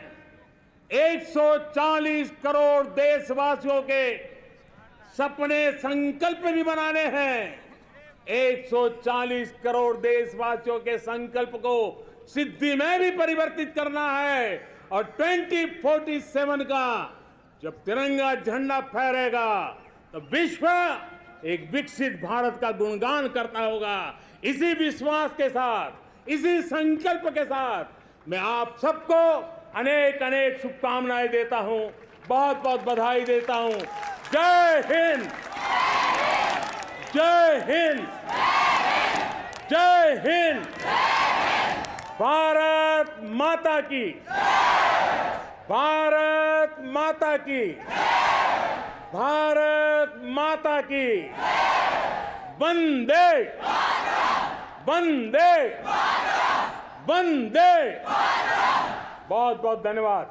Speaker 1: 140 करोड़ देशवासियों के सपने संकल्प भी बनाने हैं। 140 करोड़ देशवासियों के संकल्प को सिद्धि में भी परिवर्तित करना है और 2047 का जब तिरंगा झंडा फहरेगा तो विश्व एक विकसित भारत का गुणगान करता होगा। इसी विश्वास के साथ, इसी संकल्प के साथ मैं आप सबको अनेक अनेक शुभकामनाएं देता हूं, बहुत बहुत बधाई देता हूं। जय हिंद, जय हिंद, जय हिंद। भारत माता की, भारत माता की, भारत माता की। वंदे वंदे वंदे। बहुत बहुत धन्यवाद।